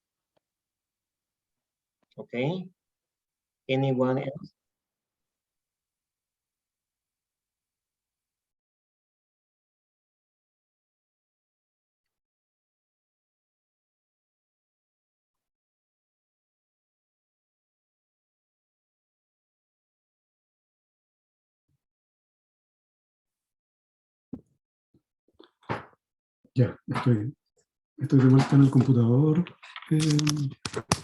Okay. Anyone else? Ya, estoy de vuelta en el computador.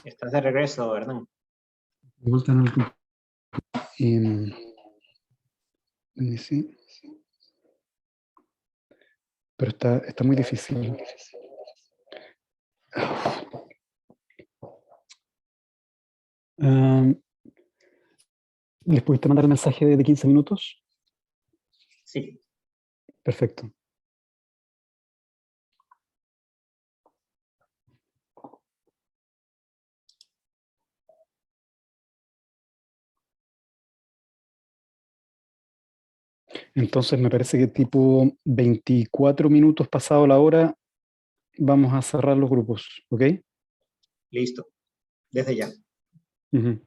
Estás de regreso, ¿verdad? De vuelta en el computador. Let me see. Pero está muy difícil. ¿Les pudiste mandar el mensaje de 15 minutos? Sí. Perfecto. Entonces me parece que tipo 24 minutos pasado la hora vamos a cerrar los grupos, ¿ok? Listo. Desde ya. Ujú.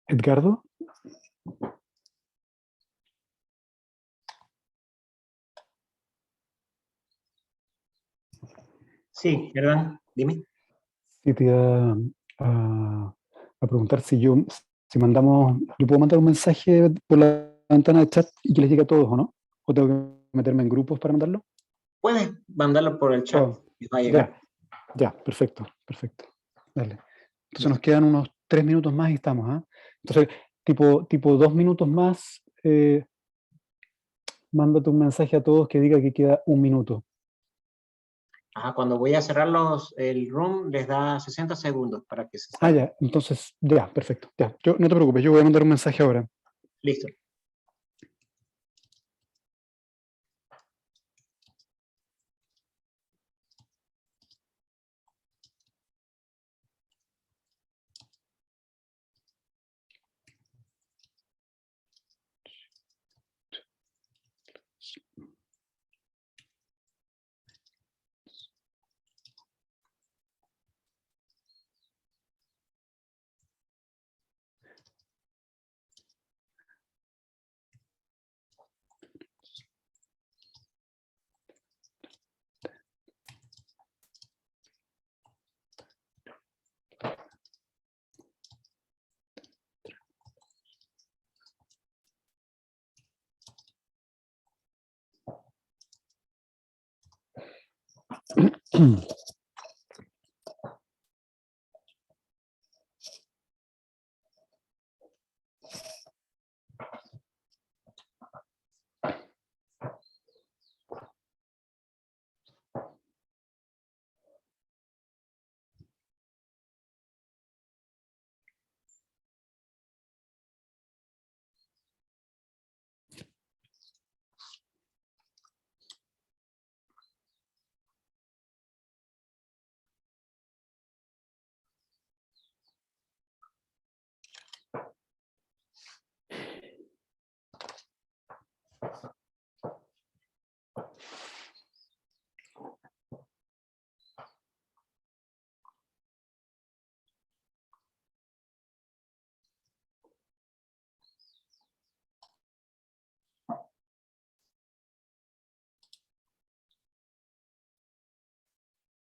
Edgardo? Sí, perdón, dime. Sí, te iba a preguntar si yo puedo mandar un mensaje por la ventana de chat y que les llegue a todos, ¿o no? ¿O tengo que meterme en grupos para mandarlo? Puedes mandarlo por el chat. Oh, y va a llegar. ya, perfecto. Dale. Entonces nos quedan unos 3 minutos más y estamos, ¿ah? Entonces, tipo 2 minutos más, mándate un mensaje a todos que diga que queda 1 minuto. Ajá, cuando voy a cerrar el room, les da 60 segundos para que se Ah, salga. ya, entonces, ya, perfecto. Ya, no te preocupes, yo voy a mandar un mensaje ahora. Listo.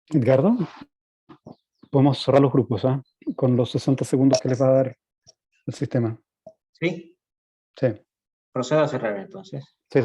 Edgardo, podemos cerrar los grupos, ¿ah? Con los 60 segundos que les va a dar el sistema. ¿Sí? Sí. Procedo a cerrar entonces. Sí.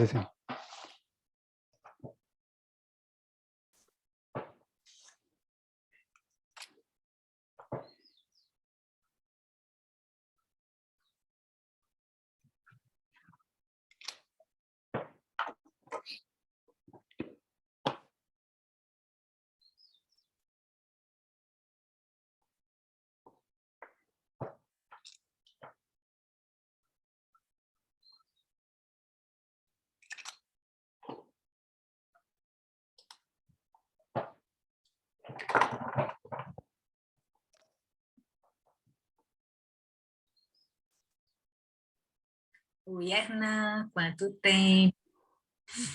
Oi, Erna, quanto tempo?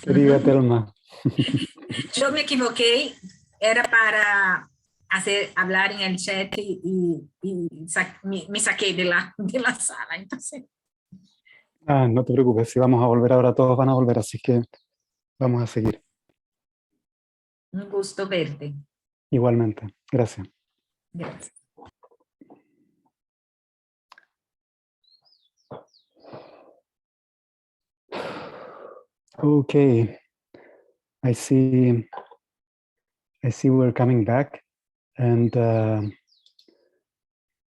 Querida Telma. Yo me equivoqué, era para hablar en el chat me saqué de la sala, entonces. Ah, no te preocupes, si vamos a volver ahora, todos van a volver, así que vamos a seguir. Un gusto verte. Igualmente, gracias. Gracias. Okay, I see we're coming back, and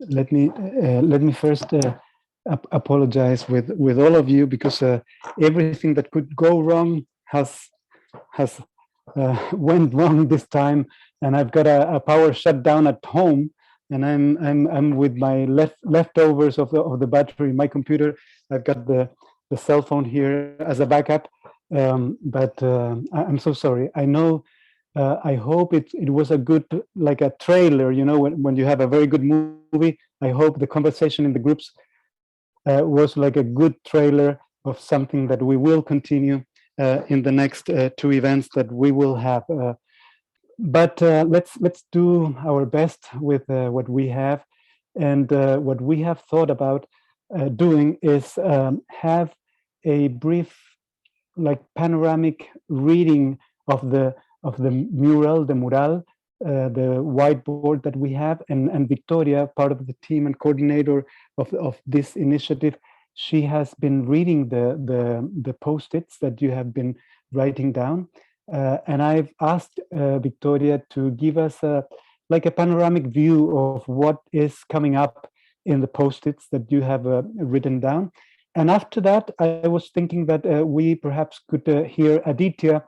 let me first apologize with all of you, because everything that could go wrong has went wrong this time, and I've got a power shutdown at home, and I'm with my leftovers of the battery in my computer. I've got the cell phone here as a backup, but I'm so sorry. I know. I hope it was a good, like a trailer, you know, when you have a very good movie. I hope the conversation in the groups was like a good trailer of something that we will continue in the next 2 events that we will have. But let's do our best with what we have, and what we have thought about doing is have a brief, like panoramic reading of the mural, the whiteboard that we have, and Victoria, part of the team and coordinator of this initiative, she has been reading the post-its that you have been writing down, and I've asked Victoria to give us like a panoramic view of what is coming up in the post-its that you have written down. And after that, I was thinking that we perhaps could hear Aditya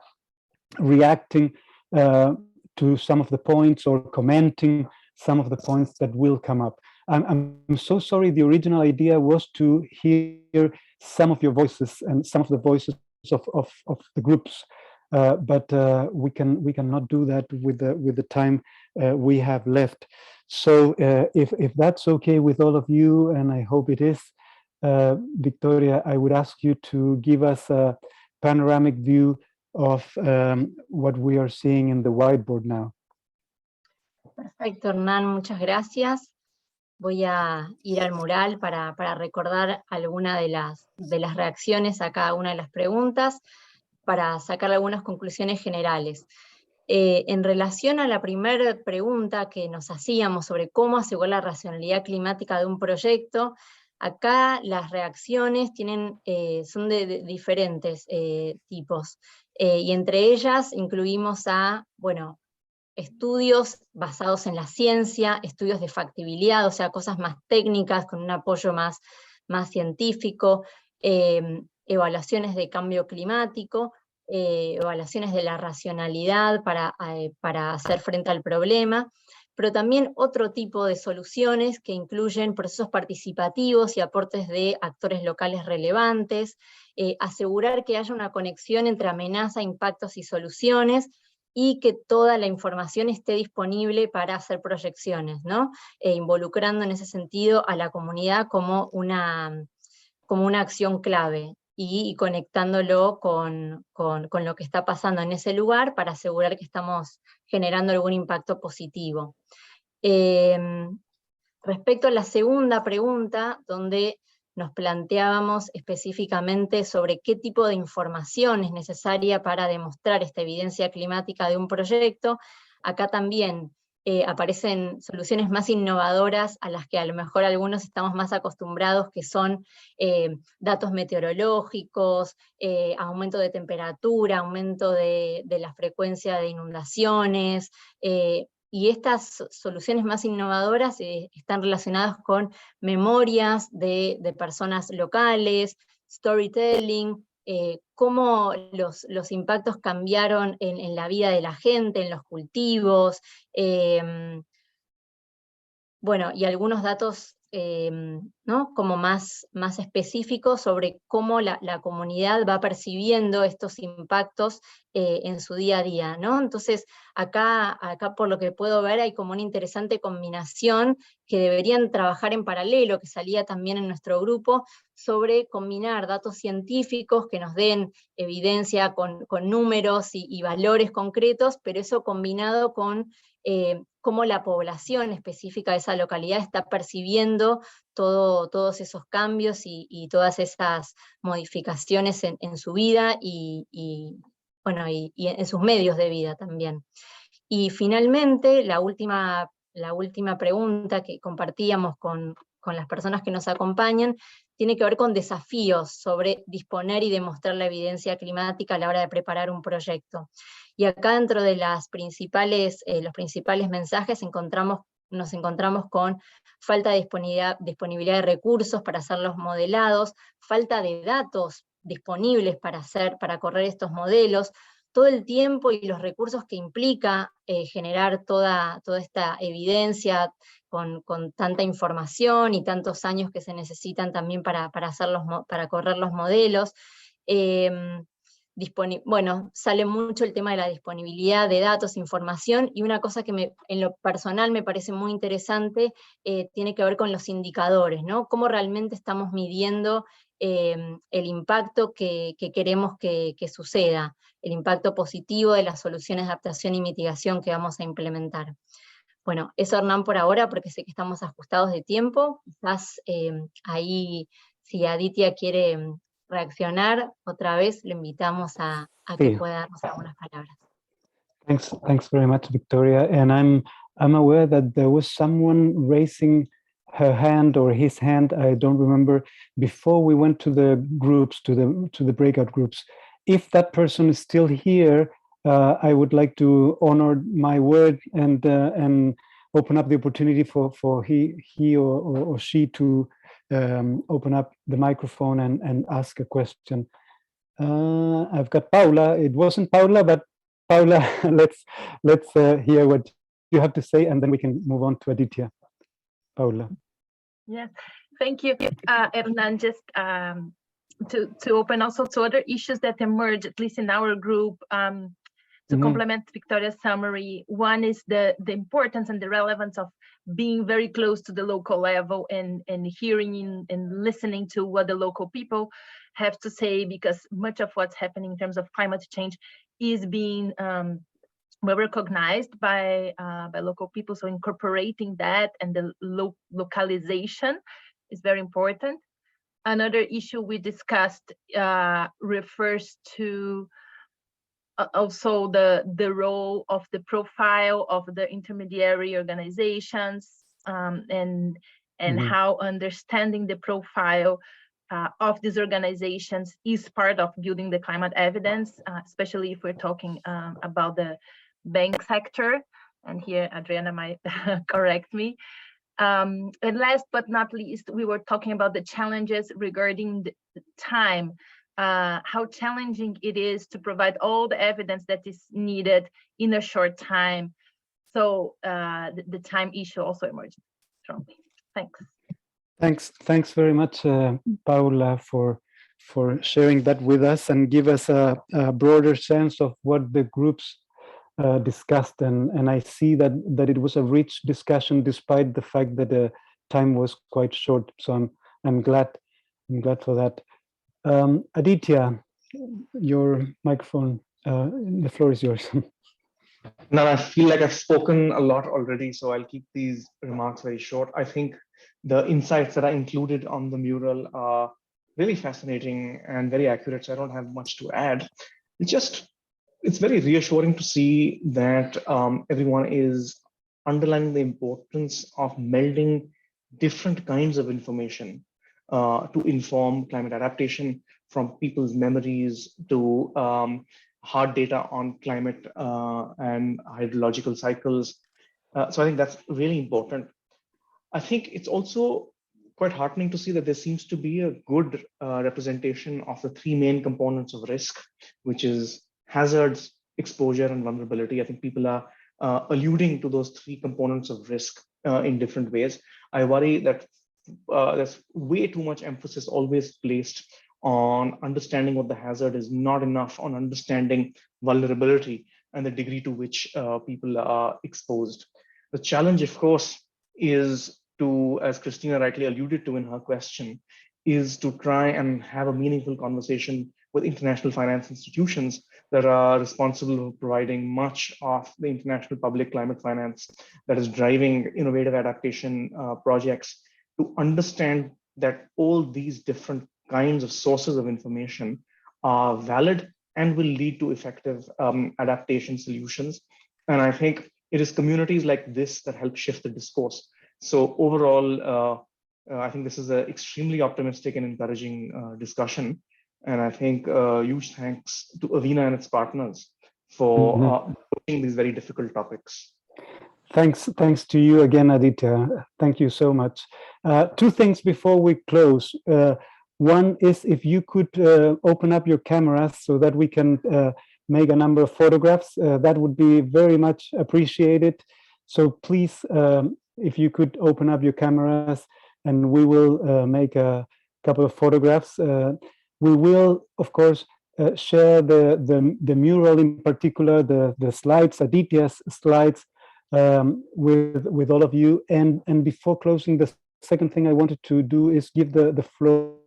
reacting to some of the points or commenting some of the points that will come up. I'm so sorry, the original idea was to hear some of your voices and some of the voices of the groups, but we cannot do that with the time we have left. So if that's okay with all of you, and I hope it is, Victoria, I would ask you to give us a panoramic view of what we are seeing in the whiteboard now. Perfecto, Hernán, muchas gracias. Voy a ir al mural para recordar alguna de las reacciones a cada una de las preguntas, para sacar algunas conclusiones generales. En relación a la primera pregunta que nos hacíamos sobre cómo asegurar la racionalidad climática de un proyecto, acá las reacciones son de diferentes tipos, y entre ellas incluimos estudios basados en la ciencia, estudios de factibilidad, o sea, cosas más técnicas, con un apoyo más científico, evaluaciones de cambio climático, evaluaciones de la racionalidad para hacer frente al problema, pero también otro tipo de soluciones que incluyen procesos participativos y aportes de actores locales relevantes, asegurar que haya una conexión entre amenaza, impactos y soluciones, y que toda la información esté disponible para hacer proyecciones, ¿no? Involucrando en ese sentido a la comunidad como una acción clave, y conectándolo con lo que está pasando en ese lugar para asegurar que estamos generando algún impacto positivo. Respecto a la segunda pregunta, donde nos planteábamos específicamente sobre qué tipo de información es necesaria para demostrar esta evidencia climática de un proyecto, acá también aparecen soluciones más innovadoras a las que a lo mejor algunos estamos más acostumbrados, que son datos meteorológicos, aumento de temperatura, aumento de la frecuencia de inundaciones, y estas soluciones más innovadoras están relacionadas con memorias de personas locales, storytelling, cómo los impactos cambiaron en la vida de la gente, en los cultivos, y algunos datos ¿no? como más específicos sobre cómo la comunidad va percibiendo estos impactos en su día a día, ¿no? Entonces, acá por lo que puedo ver hay como una interesante combinación que deberían trabajar en paralelo, que salía también en nuestro grupo, sobre combinar datos científicos que nos den evidencia con números y valores concretos, pero eso combinado con cómo la población específica de esa localidad está percibiendo todos esos cambios y todas esas modificaciones en su vida y en sus medios de vida también. Y finalmente, la última pregunta que compartíamos con las personas que nos acompañan, tiene que ver con desafíos sobre disponer y demostrar la evidencia climática a la hora de preparar un proyecto. Y acá dentro de los principales mensajes nos encontramos con falta de disponibilidad de recursos para hacer los modelados, falta de datos disponibles para correr estos modelos, todo el tiempo y los recursos que implica generar toda esta evidencia con tanta información y tantos años que se necesitan también para correr los modelos. Sale mucho el tema de la disponibilidad de datos, información, y una cosa que en lo personal me parece muy interesante tiene que ver con los indicadores, ¿no? Cómo realmente estamos midiendo el impacto que queremos que suceda, el impacto positivo de las soluciones de adaptación y mitigación que vamos a implementar. Bueno, eso Hernán por ahora, porque sé que estamos ajustados de tiempo. Quizás ahí, si Aditya quiere reaccionar otra vez, lo invitamos a que pueda darnos algunas palabras. Thanks very much, Victoria. And I'm aware that there was someone raising her hand or his hand, I don't remember, before we went to the groups, to the breakout groups. If that person is still here, I would like to honor my word and open up the opportunity for he or she to open up the microphone and ask a question. I've got Paula. It wasn't Paula, but Paula, let's hear what you have to say, and then we can move on to Aditya. Paula. Yes, thank you, Hernan. Just to open also to other issues that emerge, at least in our group, to complement Victoria's summary. One is the importance and the relevance of being very close to the local level and hearing and listening to what the local people have to say, because much of what's happening in terms of climate change is being well recognized by local people. So incorporating that and the localization is very important. Another issue we discussed refers to also the role of the profile of the intermediary organizations and how understanding the profile of these organizations is part of building the climate evidence, especially if we're talking about the bank sector. And here Adriana might correct me. And last but not least, we were talking about the challenges regarding the time, how challenging it is to provide all the evidence that is needed in a short time. So the time issue also emerged strongly. Thanks. Thanks very much, Paula, for sharing that with us and give us a broader sense of what the groups discussed. And I see that it was a rich discussion despite the fact that the time was quite short. So I'm glad for that. Aditya, your microphone, the floor is yours. Now, I feel like I've spoken a lot already, so I'll keep these remarks very short. I think the insights that are included on the mural are really fascinating and very accurate, so I don't have much to add. It's very reassuring to see that everyone is underlining the importance of melding different kinds of information to inform climate adaptation, from people's memories to hard data on climate and hydrological cycles. So I think that's really important. I think it's also quite heartening to see that there seems to be a good representation of the three main components of risk, which is hazards, exposure, and vulnerability. I think people are alluding to those three components of risk in different ways. I worry that there's way too much emphasis always placed on understanding what the hazard is, not enough on understanding vulnerability and the degree to which people are exposed. The challenge, of course, is to, as Christina rightly alluded to in her question, is to try and have a meaningful conversation with international finance institutions that are responsible for providing much of the international public climate finance that is driving innovative adaptation projects, to understand that all these different kinds of sources of information are valid and will lead to effective adaptation solutions. And I think it is communities like this that help shift the discourse. So overall, I think this is an extremely optimistic and encouraging discussion. And I think huge thanks to Avina and its partners for approaching these very difficult topics. Thanks to you again, Aditya. Thank you so much. Two things before we close. One is if you could open up your cameras so that we can make a number of photographs, that would be very much appreciated. So please, if you could open up your cameras and we will make a couple of photographs. We will, of course, share the mural in particular, the slides, Aditya's slides, with all of you. And before closing, the second thing I wanted to do is give the floor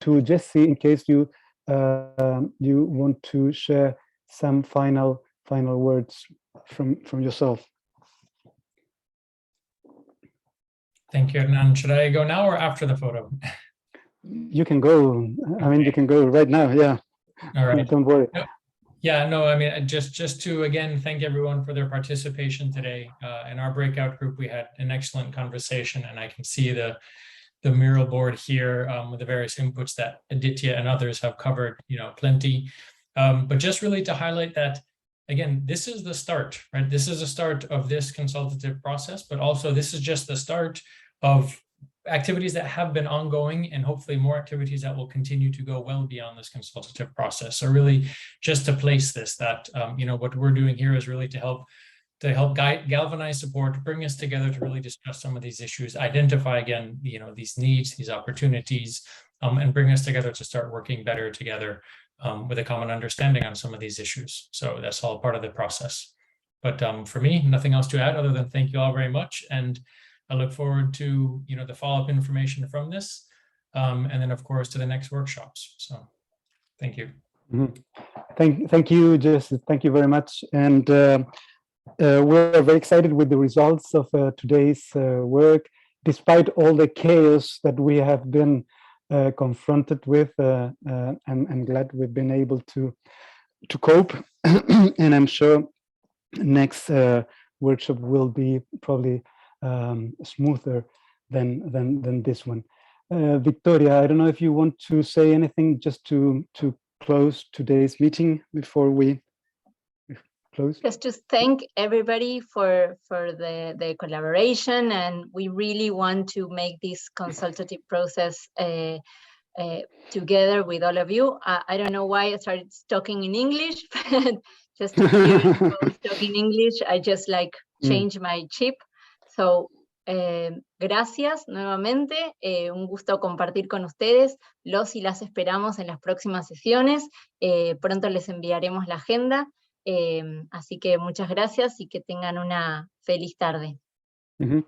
to Jesse in case you want to share some final words from yourself. Thank you, Hernan. Should I go now or after the photo? You can go. I mean, you can go right now. Yeah. All right. Don't worry. Yeah, no, I mean, just to again thank everyone for their participation today. In our breakout group, we had an excellent conversation, and I can see the mural board here with the various inputs that Aditya and others have covered, plenty. But just really to highlight that, again, this is the start, right? This is the start of this consultative process, but also this is just the start of activities that have been ongoing, and hopefully more activities that will continue to go well beyond this consultative process. So really just to place this, that what we're doing here is really to help galvanize support, to bring us together to really discuss some of these issues, identify again, these needs, these opportunities, and bring us together to start working better together with a common understanding on some of these issues. So that's all part of the process. But for me, nothing else to add other than thank you all very much. And I look forward to, the follow-up information from this, and then of course to the next workshops. So thank you. Mm-hmm. Thank you, Jess. Thank you very much. And we're very excited with the results of today's work, despite all the chaos that we have been confronted with. I'm glad we've been able to cope, and I'm sure next workshop will be probably smoother than this one. Victoria, I don't know if you want to say anything just to close today's meeting before we close. Just to thank everybody for the collaboration, and we really want to make this consultative process together with all of you. I don't know why I started talking in English, but just to hear you both talk in English, I just changed my chip. So, gracias nuevamente, un gusto compartir con ustedes, los y las esperamos en las próximas sesiones, pronto les enviaremos la agenda, así que muchas gracias y que tengan una feliz tarde. Mm-hmm.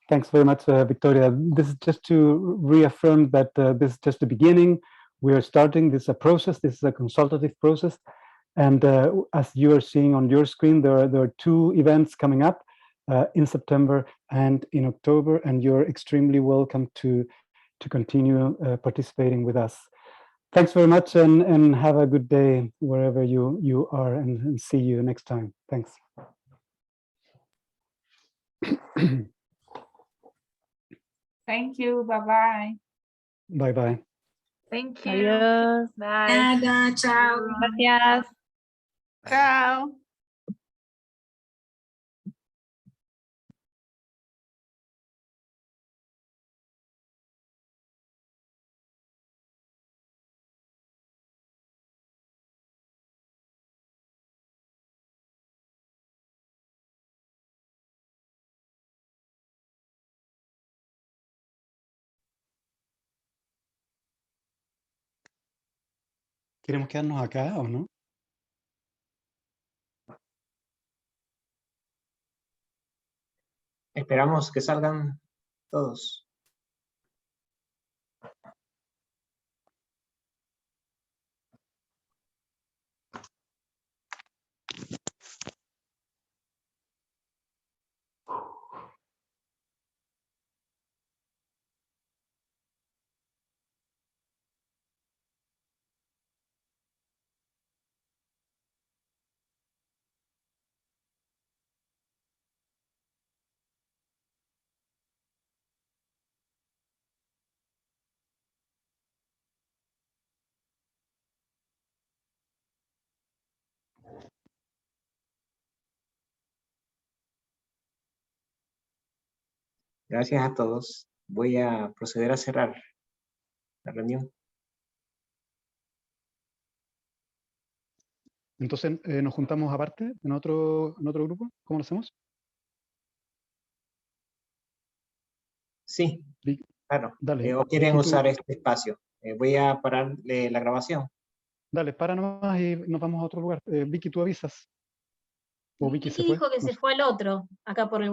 Thanks very much, Victoria. This is just to reaffirm that this is just the beginning. We are starting this process. This is a consultative process, and as you are seeing on your screen, there are 2 events coming up in September and in October, and you're extremely welcome to continue participating with us. Thanks very much, and have a good day wherever you are, and see you next time. Thanks. Thank you. Bye-bye. Bye-bye. Thank you. Adiós. Bye. Nada, chao. Gracias. Ciao. ¿Queremos quedarnos acá o no? Esperamos que salgan todos. Gracias a todos. Voy a proceder a cerrar la reunión. Entonces, ¿nos juntamos aparte en otro grupo? ¿Cómo lo hacemos? Sí, claro. Dale. ¿O quieren usar este espacio? Voy a parar la grabación. Dale, para nomás y nos vamos a otro lugar. Vicky, tú avisas. ¿O Vicky se fue? dijo que se fue al otro, acá por el